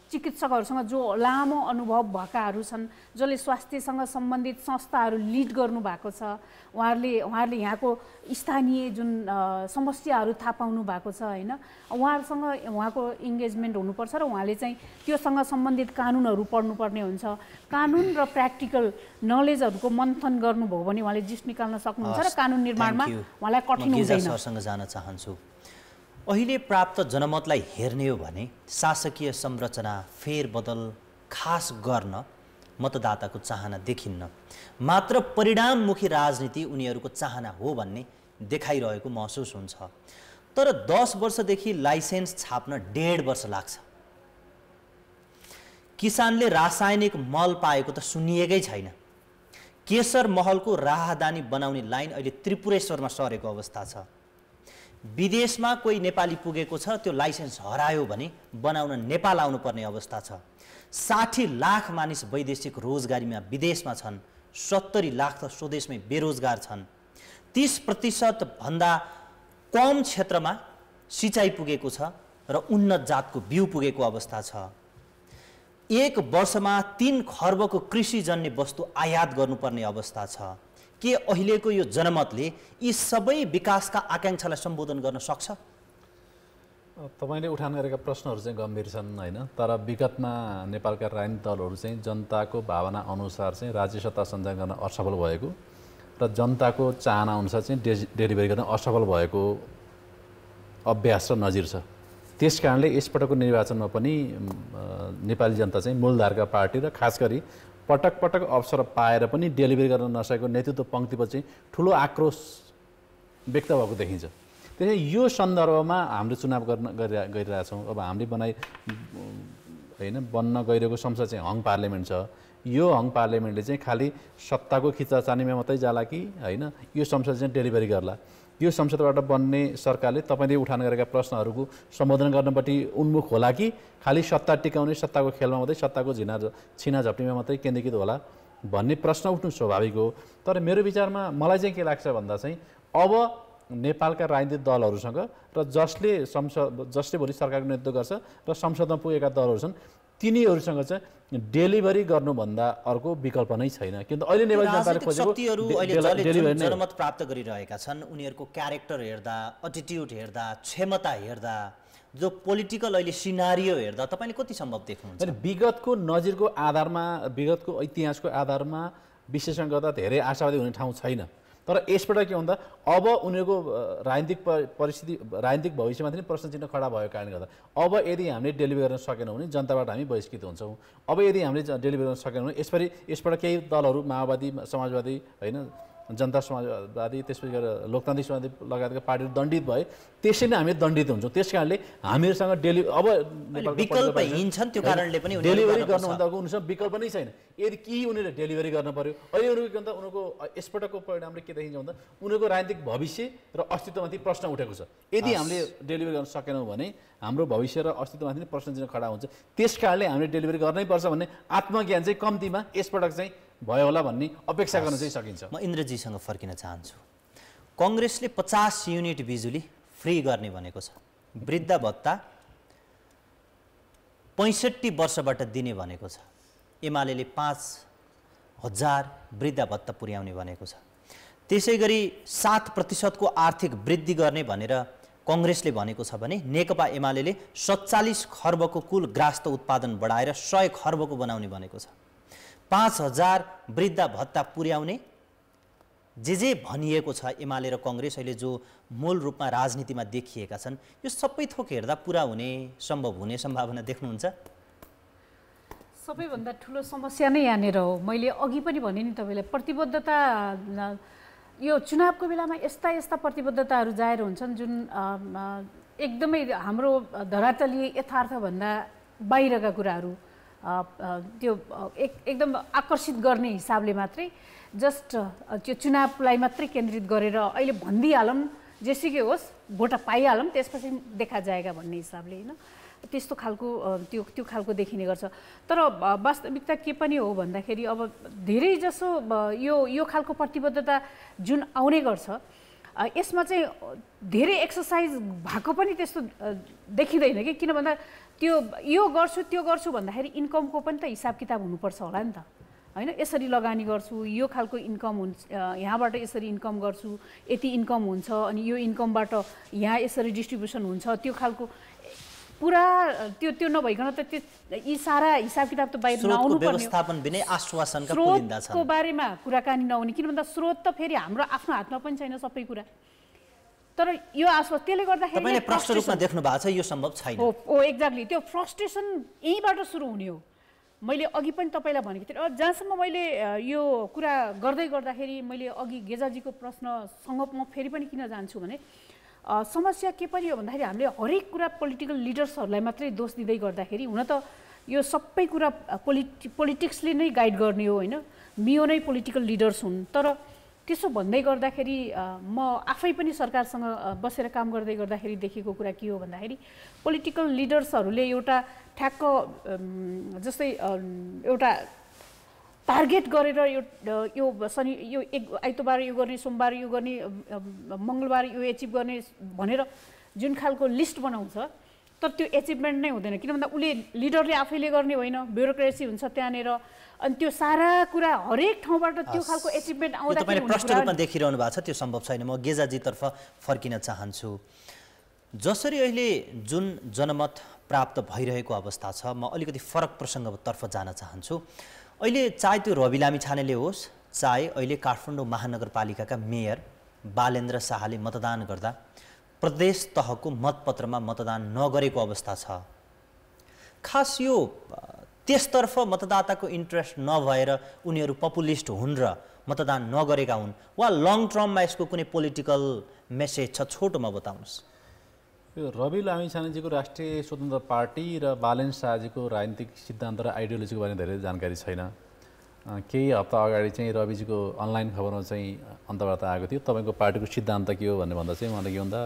चिकित्सकहरूसँग जो लामो अनुभव भएकाहरू छन्, जसले स्वास्थ्यसँग सम्बन्धित संस्थाहरू लिड गर्नुभएको छ, उहाँहरूले यहाँको स्थानीय जुन समस्याहरू थाहा पाउनु भएको छ होइन, उहाँको इङ्गेजमेन्ट हुनुपर्छ र उहाँले चाहिँ त्योसँग सम्बन्धित कानुनहरू पढ्नुपर्ने हुन्छ। कानुन र प्र्याक्टिकल नलेजहरूको मन्थन गर्नुभयो भने उहाँले जिस निकाल्न सक्नुहुन्छ र कानुन निर्माणमा उहाँलाई कठिन हुँदैन। सरसँग जान चाहन्छु। अहिले प्राप्त जनमतलाई हेर्ने हो भने शासकीय संरचना फेरबदल खास गर्न मतदाताको चाहना देखिन्न, मात्र परिणाममुखी राजनीति उनीहरूको चाहना हो भन्ने देखाइरहेको महसुस हुन्छ। तर 10 वर्षदेखि लाइसेन्स छाप्न 1.5 वर्ष लाग्छ। किसानले रासायनिक मल पाएको त सुनिएकै छैन। केशर महलको राहदानी बनाउने लाइन अहिले त्रिपुरेश्वरमा सरेको अवस्था छ। विदेशमा कोही नेपाली पुगेको छ, त्यो लाइसेन्स हरायो भने बनाउन नेपाल आउनुपर्ने अवस्था छ। 60 लाख मानिस वैदेशिक रोजगारीमा विदेशमा छन्, 70 लाख त स्वदेशमै बेरोजगार छन्। 30% भन्दा कम क्षेत्रमा सिँचाइ पुगेको छ र उन्नत जातको बिउ पुगेको अवस्था छ। 1 वर्षमा 3 खर्बको कृषिजन्य वस्तु आयात गर्नुपर्ने अवस्था छ। के अहिलेको यो जनमतले यी सबै विकासका आकाङ्क्षालाई सम्बोधन गर्न सक्छ? तपाईँले उठान गरेका प्रश्नहरू चाहिँ गम्भीर छन् होइन, तर विगतमा नेपालका राजनीतिक दलहरू चाहिँ जनताको भावना अनुसार चाहिँ राज्य सत्ता सञ्चालन गर्न असफल भएको र जनताको चाहना अनुसार चाहिँ डेलिभरी गर्न असफल भएको अभ्यास र नजिर छ। त्यस कारणले यसपटकको निर्वाचनमा पनि नेपाली जनता चाहिँ मूलधारका पार्टी र खास गरी पटक पटक अवसर पाएर पनि डेलिभरी गर्न नसकेको नेतृत्व पङ्क्तिपछि चाहिँ ठुलो आक्रोश व्यक्त भएको देखिन्छ। त्यसैले यो सन्दर्भमा हामीले चुनाव गरिरहेछौँ। अब हामीले बन्न गइरहेको संसद चाहिँ हङ पार्लियामेन्ट छ। यो हङ पार्लियामेन्टले चाहिँ खालि सत्ताको खिच्चाचानीमा मात्रै जाला कि होइन, यो संसद चाहिँ डेलिभरी गर्ला। यो संसदबाट बन्ने सरकारले तपाईँले उठान गरेका प्रश्नहरूको सम्बोधन गर्नपट्टि उन्मुख होला कि खालि सत्ता टिकाउने, सत्ताको खेलमा मात्रै, सत्ताको छिना झप्टीमा मात्रै केन्द्रीकृत होला भन्ने प्रश्न उठ्नु स्वाभाविक हो। तर मेरो विचारमा मलाई चाहिँ के लाग्छ भन्दा चाहिँ अब नेपालका राजनीतिक दलहरूसँग र जसले भोलि सरकारको नेतृत्व गर्छ र संसदमा पुगेका दलहरू छन् तिनीहरूसँग चाहिँ डेलिभरी गर्नुभन्दा अर्को विकल्प नै छैन। किनभने अहिले नेपाली जनताले खोजेको जनमत प्राप्त गरिरहेका छन्, उनीहरूको क्यारेक्टर हेर्दा, एटिट्युड हेर्दा, क्षमता हेर्दा, जो पोलिटिकल अहिले सिनारियो हेर्दा तपाईँले कति सम्भव देख्नुहुन्छ? विगतको नजिरको आधारमा, विगतको इतिहासको आधारमा विश्लेषण गर्दा धेरै आशावादी हुने ठाउँ छैन। तर यसबाट के भन्दा अब उनीहरूको राजनीतिक परिस्थिति, राजनीतिक भविष्यमा पनि प्रश्न चिन्ह खडा भएको कारणले गर्दा अब यदि हामीले डेलिभरी गर्न सकेनौँ भने जनताबाट हामी बहिष्कृत हुन्छौँ। अब यदि हामीले डेलिभरी गर्न सकेनौँ भने यसबाट केही दलहरू, माओवादी, समाजवादी होइन, जनता समाजवादी, त्यसपछि गएर लोकतान्त्रिक समाजवादी लगायतका पार्टीहरू दण्डित भए, त्यसैले हामी दण्डित हुन्छौँ। त्यस कारणले हामीहरूसँग अब विकल्प हिँड्छन्, त्यो कारणले पनि डेलिभरी गर्नुभन्दा उनीसँग विकल्प नै छैन। यदि कि उनीहरूले डेलिभरी गर्न पर्यो। अहिले उनीहरूको यसपटकको परिणामले के देखिन्छ भन्दा उनीहरूको राजनीतिक भविष्य र अस्तित्वमाथि प्रश्न उठेको छ। यदि हामीले डेलिभरी गर्न सकेनौँ भने हाम्रो भविष्य र अस्तित्वमाथि नै प्रश्न चिन्ह खडा हुन्छ। त्यस कारणले हामीले डेलिभरी गर्नै पर्छ भन्ने आत्मज्ञान चाहिँ कम्तीमा यसपटक चाहिँ भयो होला भन्ने अपेक्षा गर्न चाहिँ सकिन्छ। म इन्द्रजीसँग फर्किन चाहन्छु। कङ्ग्रेसले 50 युनिट बिजुली फ्री गर्ने भनेको छ, वृद्ध भत्ता 65 वर्षबाट दिने भनेको छ, एमाले 5000 वृद्ध भत्ता पुर्याउने भनेको छ, त्यसै गरी 7% आर्थिक वृद्धि गर्ने भनेर कङ्ग्रेसले भनेको छ भने नेकपा एमाले 47 खर्बको कुल ग्रास्त उत्पादन बढाएर 100 खर्बको बनाउने भनेको छ। 5000 वृद्ध भत्ता पुर्याउने जे भनिएको छ एमाले र कङ्ग्रेस अहिले जो मूल रूपमा राजनीतिमा देखिएका छन्, यो सबै थोक हेर्दा पुरा हुने, सम्भव हुने सम्भावना देख्नुहुन्छ? सबैभन्दा ठुलो समस्या नै यहाँनिर हो। मैले अघि पनि भने नि तपाईँलाई, प्रतिबद्धता, यो चुनावको बेलामा यस्ता प्रतिबद्धताहरू जाहेर हुन्छन् जुन एकदमै हाम्रो धरातलीय यथार्थभन्दा बाहिरका कुराहरू त्यो एकदम आकर्षित गर्ने हिसाबले मात्रै जस्ट त्यो चुनावलाई मात्रै केन्द्रित गरेर अहिले भनिदिइहालौँ, जेसुकै होस् भोट पाइहालौँ त्यसपछि देखा जाएगा भन्ने हिसाबले होइन, त्यस्तो खालको त्यो खालको देखिने गर्छ। तर वास्तविकता के पनि हो भन्दाखेरि अब धेरै जसो यो खालको प्रतिबद्धता जुन आउने गर्छ यसमा चाहिँ धेरै एक्सर्साइज भएको पनि त्यस्तो देखिँदैन कि, किन भन्दा त्यो यो गर्छु त्यो गर्छु भन्दाखेरि इन्कमको पनि त हिसाब किताब हुनुपर्छ होला नि त होइन। यसरी लगानी गर्छु, यो खालको इन्कम हुन्छ, यहाँबाट यसरी इन्कम गर्छु, यति इन्कम हुन्छ, अनि यो इन्कमबाट यहाँ यसरी डिस्ट्रिब्युसन हुन्छ, त्यो खालको पुरा त्यो नभइकन त त्यो यी सारा हिसाब किताब त बाहिर नआउनु पर्ने, व्यवस्थापन बिना आश्वासनका पुलिन्दा छन्, स्रोतको बारेमा कुराकानी नहुने, किन भन्दा स्रोत त फेरि हाम्रो आफ्नो हातमा पनि छैन सबै कुरा। तर यो आश्वासन त्यसले गर्दाखेरि तपाईले प्रष्ट रूपमा देख्नु भएको छ यो सम्भव छैन। हो एक्ज्याक्टली, त्यो फ्रस्ट्रेसन यहीँबाट सुरु हुने हो। मैले अघि पनि तपाईँलाई भनेको थिएँ, जहाँसम्म मैले यो कुरा गर्दै गर्दाखेरि मैले अघि गेजाजीको प्रश्नसँग म फेरि पनि किन जान्छु भने समस्या के पनि हो भन्दाखेरि हामीले हरेक कुरा पोलिटिकल लिडर्सहरूलाई मात्रै दोष दिँदै गर्दाखेरि, हुन त यो सबै कुरा पोलिटिक्सले नै गाइड गर्ने हो होइन, मियो नै पोलिटिकल लिडर्स हुन्। तर त्यसो भन्दै गर्दाखेरि म आफै पनि सरकारसँग बसेर काम गर्दै गर्दाखेरि देखेको कुरा के हो भन्दाखेरि पोलिटिकल लिडर्सहरूले एउटा ठ्याक्क जस्तै एउटा टार्गेट गरेर यो शनि यो आइतबार यो गर्ने, सोमबार यो गर्ने, मङ्गलबार यो एचिभ गर्ने भनेर जुन खालको लिस्ट बनाउँछ तर त्यो एचिभमेन्ट नै हुँदैन, किन भन्दा उसले लिडरले आफैले गर्ने होइन, ब्युरोक्रेसी हुन्छ त्यहाँनिर, अनि त्यो सारा कुरा हरेक ठाउँबाट त्यो खालको एचिभमेन्ट आउँदा तपाईँले प्रष्ट रूपमा देखिरहनु भएको छ, त्यो सम्भव छैन। म गेजाजीतर्फ फर्किन चाहन्छु। जसरी अहिले जुन जनमत प्राप्त भइरहेको अवस्था छ, म अलिकति फरक प्रसङ्गतर्फ जान चाहन्छु। अहिले चाहे त्यो रवि लामिछानेले होस्, चाहे अहिले काठमाडौँ महानगरपालिकाका मेयर बालेन्द्र शाहले मतदान गर्दा प्रदेश तहको मतपत्रमा मतदान नगरेको अवस्था छ। खास यो त्यसतर्फ मतदाताको इन्ट्रेस्ट नभएर उनीहरू पपुलिस्ट हुन् र मतदान नगरेका हुन्, वा लङ टर्ममा यसको कुनै पोलिटिकल मेसेज छ? छोटोमा बताउनुहोस्। यो रवि लामिछानेजीको राष्ट्रिय स्वतन्त्र पार्टी र बालेन्द्र शाहजीको राजनीतिक सिद्धान्त र आइडियोलोजीको बारेमा धेरै जानकारी छैन। केही हप्ता अगाडि चाहिँ रविजीको अनलाइन खबरमा चाहिँ अन्तर्वार्ता आएको थियो, तपाईँको पार्टीको सिद्धान्त के हो भन्ने भन्दा चाहिँ उहाँले के भन्दा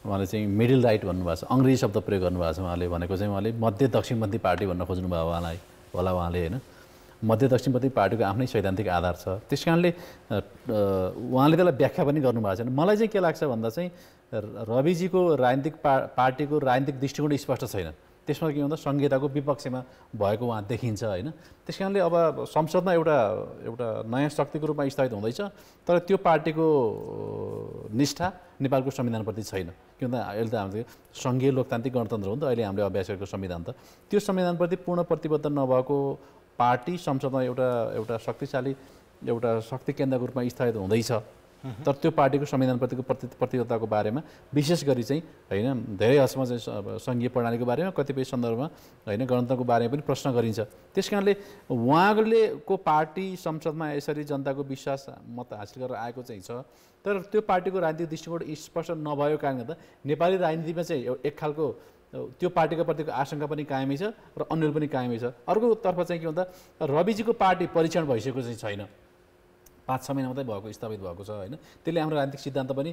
उहाँले चाहिँ मिडल राइट भन्नुभएको छ, अङ्ग्रेजी शब्द प्रयोग गर्नुभएको छ। उहाँले भनेको चाहिँ उहाँले मध्य दक्षिणपन्थी पार्टी भन्न खोज्नुभयो उहाँलाई होला उहाँले, होइन। मध्य दक्षिणपन्थी पार्टीको आफ्नै सैद्धान्तिक आधार छ, त्यस कारणले उहाँले त्यसलाई व्याख्या पनि गर्नुभएको छैन। मलाई चाहिँ के लाग्छ भन्दा चाहिँ रविजीको राजनीतिक पार्टीको राजनीतिक दृष्टिकोण स्पष्ट छैन, त्यसमा के भन्दा संहिताको विपक्षमा भएको उहाँ देखिन्छ, होइन। त्यस कारणले अब संसदमा एउटा नयाँ शक्तिको रूपमा स्थापित हुँदैछ, तर त्यो पार्टीको निष्ठा नेपालको संविधानप्रति छैन। के भन्दा अहिले त हाम्रो सङ्घीय लोकतान्त्रिक गणतन्त्र हो नि त अहिले हामीले अभ्यास गरेको संविधान, त त्यो संविधानप्रति पूर्ण प्रतिबद्ध नभएको पार्टी संसदमा एउटा शक्तिशाली एउटा शक्ति केन्द्रको रूपमा स्थापित हुँदैछ, तर त्यो पार्टीको संविधानप्रतिको प्रतिबद्धताको बारेमा विशेष गरी चाहिँ होइन धेरै हदसम्म चाहिँ सङ्घीय प्रणालीको बारेमा कतिपय सन्दर्भमा होइन गणतन्त्रको बारेमा पनि प्रश्न गरिन्छ। त्यस कारणले उहाँले को पार्टी संसदमा यसरी जनताको विश्वास मत हासिल गरेर आएको चाहिँ छ, तर त्यो पार्टीको राजनीतिक दृष्टिकोण स्पष्ट नभएको कारणले त नेपाली राजनीतिमा चाहिँ एक खालको त्यो पार्टीको प्रतिको आशंका पनि कायमै छ र अन्यल पनि कायमै छ। अर्कोतर्फ चाहिँ के भन्दा रविजीको पार्टी परीक्षण भइसकेको चाहिँ छैन, 5-6 महिना मात्रै भएको स्थापित भएको छ, होइन। त्यसले हाम्रो राजनीतिक सिद्धान्त पनि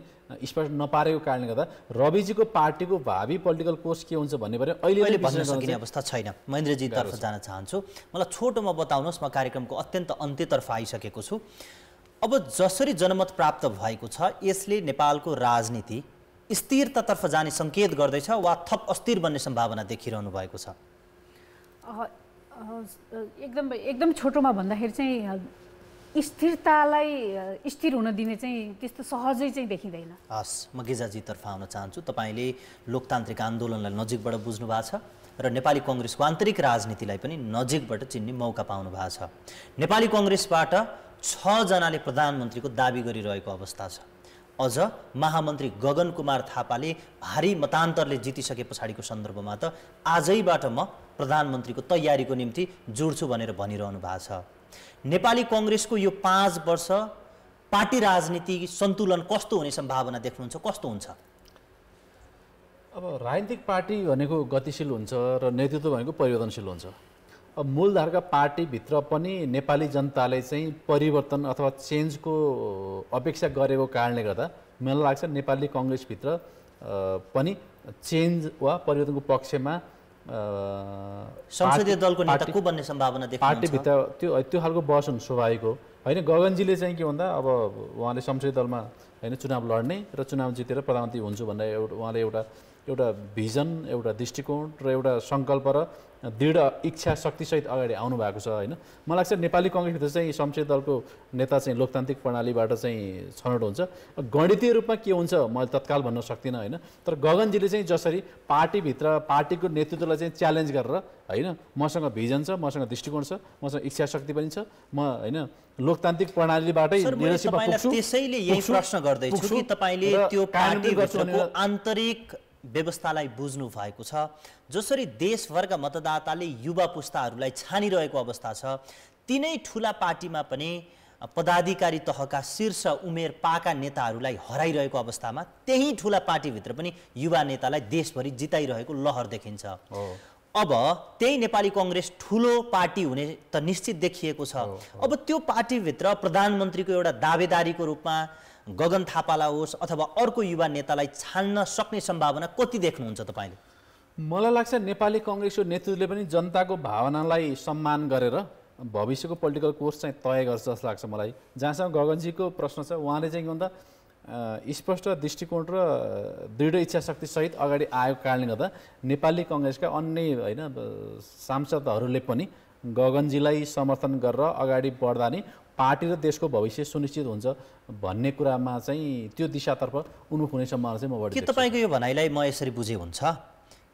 स्पष्ट नपारेको कारणले गर्दा रविजीको पार्टीको भावी पोलिटिकल कोर्स के हुन्छ भन्ने बारे अहिले भन्न सकिने अवस्था छैन। महेन्द्रजीतर्फ जान चाहन्छु। मलाई छोटोमा बताउनुहोस्, म कार्यक्रमको अत्यन्त अन्त्यतर्फ आइसकेको छु। अब जसरी जनमत प्राप्त भएको छ, यसले नेपालको राजनीति स्थिरतातर्फ जाने सङ्केत गर्दैछ वा थप अस्थिर बन्ने सम्भावना देखिरहनु भएको छ? एकदम छोटोमा भन्दाखेरि चाहिँ स्थिरतालाई स्थिर हुन दिने चाहिँ त्यस्तो सहजै चाहिँ देखिँदैन। हस्, म गेजाजीतर्फ आउन चाहन्छु। तपाईँले लोकतान्त्रिक आन्दोलनलाई नजिकबाट बुझ्नु भएको छ र नेपाली कङ्ग्रेसको आन्तरिक राजनीतिलाई पनि नजिकबाट चिन्ने मौका पाउनु भएको छ। नेपाली कङ्ग्रेसबाट 6 जनाले प्रधानमन्त्रीको दाबी गरिरहेको अवस्था छ। अझ महामन्त्री गगन कुमार थापाले भारी मतान्तरले जितिसके पछाडिको सन्दर्भमा त आजैबाट म प्रधानमन्त्रीको तयारीको निम्ति जुड्छु भनेर भनिरहनु भएको छ। नेपाली कङ्ग्रेसको यो 5 वर्ष पार्टी राजनीति सन्तुलन कस्तो हुने सम्भावना देख्नुहुन्छ? कस्तो हुन्छ? अब राजनीतिक पार्टी भनेको गतिशील हुन्छ र नेतृत्व भनेको परिवर्तनशील हुन्छ। अब मूलधारका पार्टीभित्र पनि नेपाली जनताले चाहिँ परिवर्तन अथवा चेन्जको अपेक्षा गरेको कारणले गर्दा मलाई लाग्छ नेपाली कङ्ग्रेसभित्र पनि चेन्ज वा परिवर्तनको पक्षमा संसदीय दलको नेता को बन्ने सम्भावना देख्नुहुन्छ? पार्टीभित्र त्यो खालको बहस हुनु स्वाभाविक हो, होइन। गगनजीले चाहिँ के भन्दा अब उहाँले संसदीय दलमा होइन चुनाव लड्ने र चुनाव जितेर प्रधानमन्त्री हुन्छु भन्ने उहाँले एउटा भिजन, एउटा दृष्टिकोण र एउटा सङ्कल्प र दृढ इच्छा शक्तिसहित अगाडि आउनु भएको छ, होइन। मलाई लाग्छ नेपाली कङ्ग्रेसभित्र चाहिँ संसदीय दलको नेता चाहिँ लोकतान्त्रिक प्रणालीबाट चाहिँ छनौट हुन्छ। गणितीय रूपमा के हुन्छ मैले तत्काल भन्न सक्दिनँ, होइन। तर गगनजीले चाहिँ जसरी पार्टीभित्र पार्टीको नेतृत्वलाई चाहिँ च्यालेन्ज गरेर होइन मसँग भिजन छ, मसँग दृष्टिकोण छ, मसँग इच्छा शक्ति पनि छ, म होइन लोकतान्त्रिक प्रणालीबाटै लिडरसिपमा पुग्छु। त्यसैले यही प्रश्न गर्दैछु कि तपाईँले त्यो पार्टीभित्रको आन्तरिक व्यवस्थालाई बुझ्नु भएको छ। जसरी देशभरका मतदाताले युवा पुस्ताहरूलाई छानिरहेको अवस्था छ, तिनै ठुला पार्टीमा पनि पदाधिकारी तहका शीर्ष उमेर पाका नेताहरूलाई हराइरहेको अवस्थामा त्यही ठुला पार्टीभित्र पनि युवा नेतालाई देशभरि जिताइरहेको लहर देखिन्छ। अब त्यही नेपाली कङ्ग्रेस ठुलो पार्टी हुने त निश्चित देखिएको छ। अब त्यो पार्टीभित्र प्रधानमन्त्रीको एउटा दावेदारीको रूपमा गगन थापालाई होस् अथवा अर्को युवा नेतालाई छान्न सक्ने सम्भावना कति देख्नुहुन्छ तपाईँले? मलाई लाग्छ नेपाली कङ्ग्रेसको नेतृत्वले पनि जनताको भावनालाई सम्मान गरेर भविष्यको पोलिटिकल कोर्स चाहिँ तय गर्छ जस्तो लाग्छ मलाई। जहाँसम्म गगनजीको प्रश्न छ, उहाँले चाहिँ के भन्दा स्पष्ट दृष्टिकोण र दृढ इच्छा शक्ति सहित अगाडि आएको कारणले गर्दा नेपाली कङ्ग्रेसका अन्य होइन सांसदहरूले पनि गगनजीलाई समर्थन गरेर अगाडि बढ्दा नै पार्टी र देशको भविष्य सुनिश्चित हुन्छ भन्ने कुरामा चाहिँ त्यो दिशातर्फ उन्मुख हुने सम्भावना चाहिँ म बढी के तपाईँको यो भनाइलाई म यसरी बुझे हुन्छ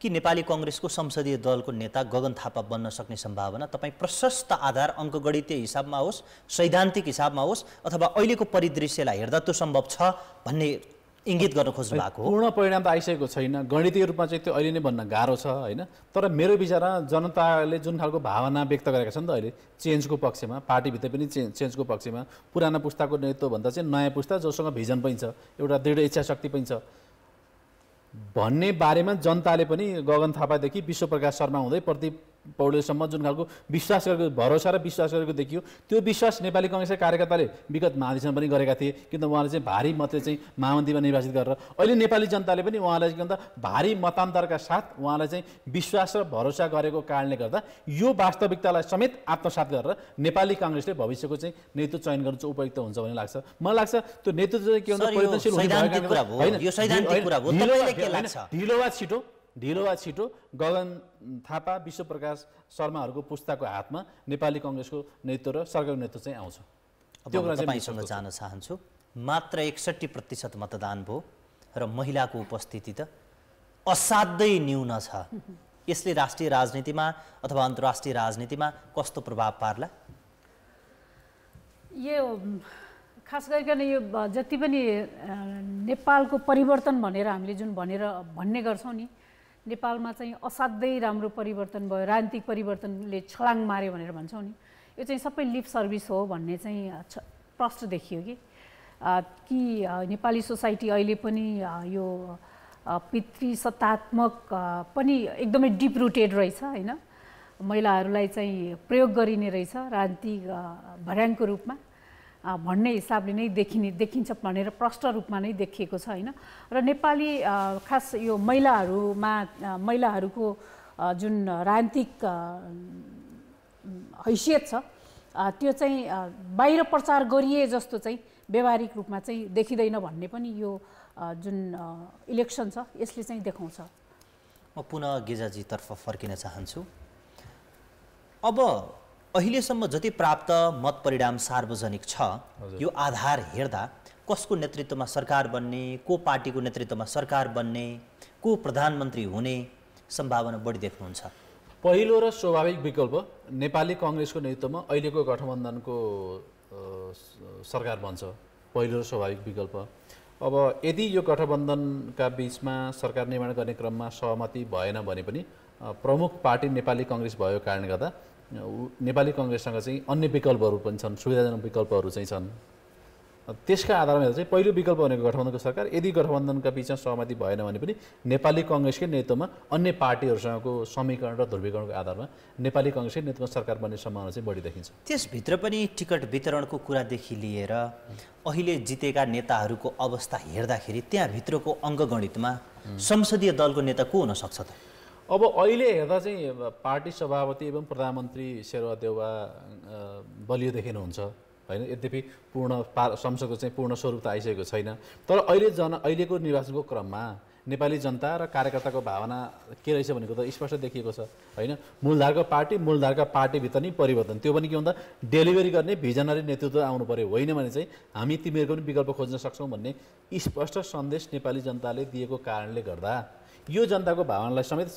कि नेपाली कङ्ग्रेसको संसदीय दलको नेता गगन थापा बन्न सक्ने सम्भावना तपाईँ प्रशस्त आधार अङ्कगणितीय हिसाबमा होस् सैद्धान्तिक हिसाबमा होस् अथवा अहिलेको परिदृश्यलाई हेर्दा त्यो सम्भव छ भन्ने इङ्गित गर्न खोज्नु भएको हो? पूर्ण परिणाम त आइसकेको छैन, गणितीय रूपमा चाहिँ त्यो अहिले नै भन्न गाह्रो छ होइन। तर मेरो विचारमा जनताले जुन खालको भावना व्यक्त गरेका छन् त अहिले चेन्जको पक्षमा, पार्टीभित्र पनि चेन्जको पक्षमा, पुरानो पुस्ताको नेतृत्वभन्दा चाहिँ नयाँ पुस्ता जोसँग भिजन पनि छ, एउटा दृढ इच्छा शक्ति पनि छ भन्ने बारेमा जनताले पनि गगन थापादेखि विश्वप्रकाश शर्मा हुँदै प्रदीप पौडेलसम्म जुन खालको विश्वास गरेको, भरोसा र विश्वास गरेको देखियो, त्यो विश्वास नेपाली कङ्ग्रेसका कार्यकर्ताले विगत महाधिवेशन पनि गरेका थिए। किन उहाँले चाहिँ भारी मतले चाहिँ महामन्त्रीमा निर्वाचित गरेर अहिले नेपाली जनताले पनि उहाँलाई के भन्दा भारी मतान्तरका साथ उहाँलाई चाहिँ विश्वास र भरोसा गरेको कारणले गर्दा यो वास्तविकतालाई समेत आत्मसात गरेर नेपाली कङ्ग्रेसले भविष्यको चाहिँ नेतृत्व चयन गर्नु चाहिँ उपयुक्त हुन्छ भन्ने लाग्छ। मलाई लाग्छ त्यो नेतृत्व चाहिँ के भन्दा परिवर्तनशील होइन, ढिलो वा छिटो गगन थापा विश्वप्रकाश शर्माहरूको पुस्ताको हातमा नेपाली कङ्ग्रेसको नेतृत्व र सरकारको नेतृत्व चाहिँ आउँछ। त्यो कुरा चाहिँ तपाईँसँग जान चाहन्छु। मात्र 61% मतदान भयो र महिलाको उपस्थिति त असाध्यै न्यून छ। यसले राष्ट्रिय राजनीतिमा अथवा अन्तर्राष्ट्रिय राजनीतिमा कस्तो प्रभाव पार्ला? यो खास गरिकन यो जति पनि नेपालको परिवर्तन भनेर हामीले जुन भन्ने गर्छौँ नि, नेपालमा चाहिँ असाध्यै राम्रो परिवर्तन भयो, राजनीतिक परिवर्तनले छलाङ मार्यो भनेर भन्छौँ नि, यो चाहिँ सबै लिप सर्भिस हो भन्ने चाहिँ प्रष्ट देखियो कि नेपाली सोसाइटी अहिले पनि यो पितृसत्तात्मक पनि एकदमै डिप रुटेड रहेछ होइन। महिलाहरूलाई चाहिँ प्रयोग गरिने रहेछ राजनीतिक भर्याङको रूपमा भन्ने हिसाबले नै देखिन्छ भनेर प्रष्ट रूपमा नै देखिएको छ होइन। र नेपाली खास यो महिलाहरूको जुन राजनीतिक हैसियत छ त्यो चाहिँ बाहिर प्रचार गरिए जस्तो चाहिँ व्यवहारिक रूपमा चाहिँ देखिँदैन भन्ने पनि यो जुन इलेक्सन छ यसले चाहिँ देखाउँछ। म पुनः गेजाजीतर्फ फर्किन चाहन्छु। अब अहिलेसम्म जति प्राप्त मत परिणाम सार्वजनिक छ यो आधार हेर्दा कसको नेतृत्वमा सरकार बन्ने, को पार्टीको नेतृत्वमा सरकार बन्ने, को प्रधानमन्त्री हुने सम्भावना बढी देख्नुहुन्छ? पहिलो र स्वाभाविक विकल्प नेपाली कङ्ग्रेसको नेतृत्वमा अहिलेको गठबन्धनको सरकार बन्छ, पहिलो र स्वाभाविक विकल्प। अब यदि यो गठबन्धनका बिचमा सरकार निर्माण गर्ने क्रममा सहमति भएन भने पनि प्रमुख पार्टी नेपाली कङ्ग्रेस भएको कारणले गर्दा नेपाली कङ्ग्रेससँग चाहिँ अन्य विकल्पहरू पनि छन्, सुविधाजनक विकल्पहरू चाहिँ छन्। त्यसका आधारमा हेर्दा चाहिँ पहिलो विकल्प भनेको गठबन्धनको सरकार। यदि गठबन्धनका बिचमा सहमति भएन भने पनि नेपाली कङ्ग्रेसकै नेतृत्वमा अन्य पार्टीहरूसँगको समीकरण र ध्रुवीकरणको आधारमा नेपाली कङ्ग्रेसकै नेतृत्वमा सरकार बन्ने सम्भावना चाहिँ बढी देखिन्छ। त्यसभित्र पनि टिकट वितरणको कुरादेखि लिएर अहिले जितेका नेताहरूको अवस्था हेर्दाखेरि त्यहाँभित्रको अङ्कगणितमा संसदीय दलको नेता को हुन सक्छ त? अब अहिले हेर्दा चाहिँ पार्टी सभापति एवं प्रधानमन्त्री शेरबहादेउवा बलियो देखिनुहुन्छ होइन। यद्यपि संसदको चाहिँ पूर्ण स्वरूप त आइसकेको छैन। तर अहिलेको निर्वाचनको क्रममा नेपाली जनता र कार्यकर्ताको भावना के रहेछ भनेको त स्पष्ट देखिएको छ होइन। मूलधारका पार्टीभित्र नै परिवर्तन, त्यो पनि के भन्दा डेलिभरी गर्ने भिजनरी नेतृत्व आउनु पर्यो, होइन भने चाहिँ हामी तिमीहरूको पनि विकल्प खोज्न सक्छौँ भन्ने स्पष्ट सन्देश नेपाली जनताले दिएको कारणले गर्दा यो जनताको भावनालाई समेत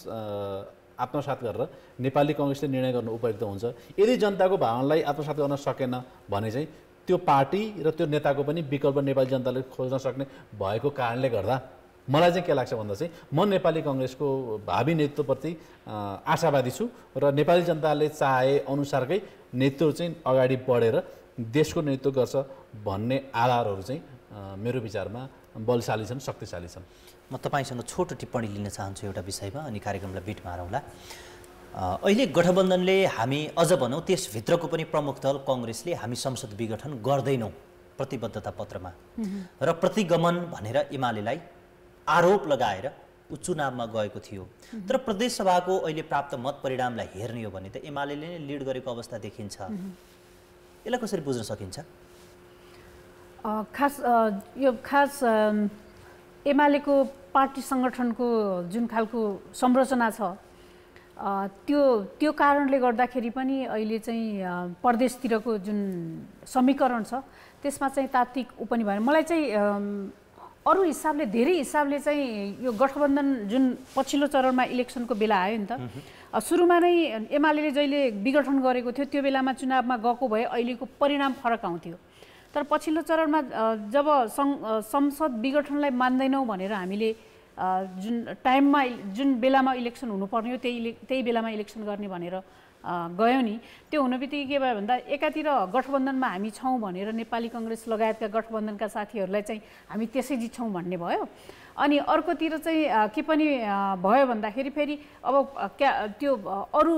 आत्मसात गरेर नेपाली कङ्ग्रेसले निर्णय गर्नु उपयुक्त हुन्छ। यदि जनताको भावनालाई आत्मसात गर्न सकेन भने चाहिँ त्यो पार्टी र त्यो नेताको पनि विकल्प नेपाली जनताले खोज्न सक्ने भएको कारणले गर्दा मलाई चाहिँ के लाग्छ भन्दा चाहिँ म नेपाली कङ्ग्रेसको भावी नेतृत्वप्रति आशावादी छु र नेपाली जनताले चाहे अनुसारकै नेतृत्व चाहिँ अगाडि बढेर देशको नेतृत्व गर्छ भन्ने आधारहरू चाहिँ मेरो विचारमा बलशाली छन्, शक्तिशाली छन्। म तपाईँसँग छोटो टिप्पणी लिन चाहन्छु एउटा विषयमा, अनि कार्यक्रमलाई बिट मारौँला। अहिले गठबन्धनले हामी अझ भनौँ त्यसभित्रको पनि प्रमुख दल कङ्ग्रेसले हामी संसद विघटन गर्दैनौँ प्रतिबद्धता पत्रमा र प्रतिगमन भनेर एमालेलाई आरोप लगाएर ऊ चुनावमा गएको थियो। तर प्रदेशसभाको अहिले प्राप्त मत परिणामलाई हेर्ने हो भने त एमाले नै लिड गरेको अवस्था देखिन्छ। यसलाई कसरी बुझ्न सकिन्छ? खास एमालेको पार्टी सङ्गठनको जुन खालको संरचना छ त्यो कारणले गर्दाखेरि पनि अहिले चाहिँ प्रदेशतिरको जुन समीकरण छ त्यसमा चाहिँ तात्विक पनि भएन। मलाई चाहिँ अरू हिसाबले धेरै हिसाबले चाहिँ यो गठबन्धन जुन पछिल्लो चरणमा इलेक्सनको बेला आयो नि त, सुरुमा नै एमाले जहिले विघटन गरेको थियो त्यो बेलामा चुनावमा गएको भए अहिलेको परिणाम फरक आउँथ्यो। तर पछिल्लो चरणमा जब संसद विघटनलाई मान्दैनौँ भनेर हामीले जुन टाइममा जुन बेलामा इलेक्सन हुनुपर्ने हो त्यही बेलामा इलेक्सन गर्ने भनेर गयो नि, त्यो हुनु बित्तिकै के भयो भन्दा एकातिर गठबन्धनमा हामी छौँ भनेर नेपाली कङ्ग्रेस लगायतका गठबन्धनका साथीहरूलाई चाहिँ हामी त्यसै जित्छौँ भन्ने भयो। अनि अर्कोतिर चाहिँ के पनि भयो भन्दाखेरि फेरि अब त्यो अरू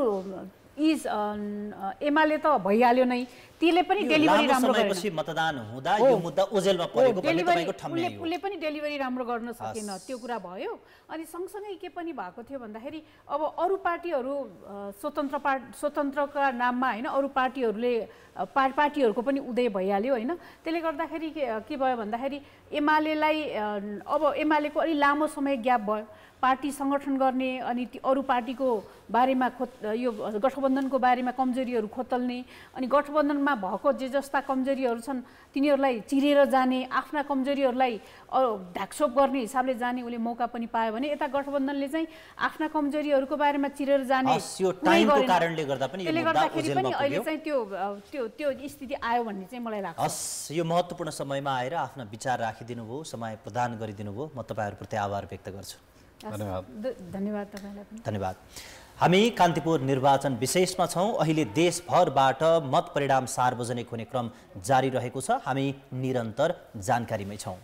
एमाले त भइहाल्यो नै, त्यसले पनि डेलिभरी राम्रो गरेन। मतदान हुँदा यो मुद्दा ओझेलमा परेको भन्ने तपाईको ठम्याइ हो। उसले पनि डेलिभरी राम्रो गर्न सकेन, त्यो कुरा भयो। अनि सँगसँगै के पनि भएको थियो भन्दाखेरि अब अरू पार्टीहरू स्वतन्त्रका नाममा होइन अरू पार्टीहरूको पनि उदय भइहाल्यो होइन। त्यसले गर्दाखेरि के भयो भन्दाखेरि एमालेलाई अब एमालेको अलि लामो समय ग्याप भयो पार्टी सङ्गठन गर्ने, अनि अरू पार्टीको बारेमा यो गठबन्धनको बारेमा कमजोरीहरू खोतल्ने, अनि गठबन्धनमा भएको जे जस्ता कमजोरीहरू छन् तिनीहरूलाई चिरेर जाने, आफ्ना कमजोरीहरूलाई ढाकछोप गर्ने हिसाबले जाने उसले मौका पनि पायो भने यता गठबन्धनले चाहिँ आफ्ना कमजोरीहरूको बारेमा चिरेर जाने कारणले गर्दा पनि त्यसले गर्दाखेरि पनि अहिले चाहिँ त्यो स्थिति आयो भन्ने चाहिँ मलाई लाग्छ। हस्, यो महत्त्वपूर्ण समयमा आएर आफ्ना विचार राखिदिनु भयो, समय प्रदान गरिदिनु भयो, म तपाईँहरूप्रति आभार व्यक्त गर्छु। धन्यवाद तपाईलाई पनि। धन्यवाद। हामी कान्तिपुर निर्वाचन विशेषमा छौँ। अहिले देशभरबाट मत परिणाम सार्वजनिक हुने क्रम जारी रहेको छ। हामी निरन्तर जानकारीमै छौँ।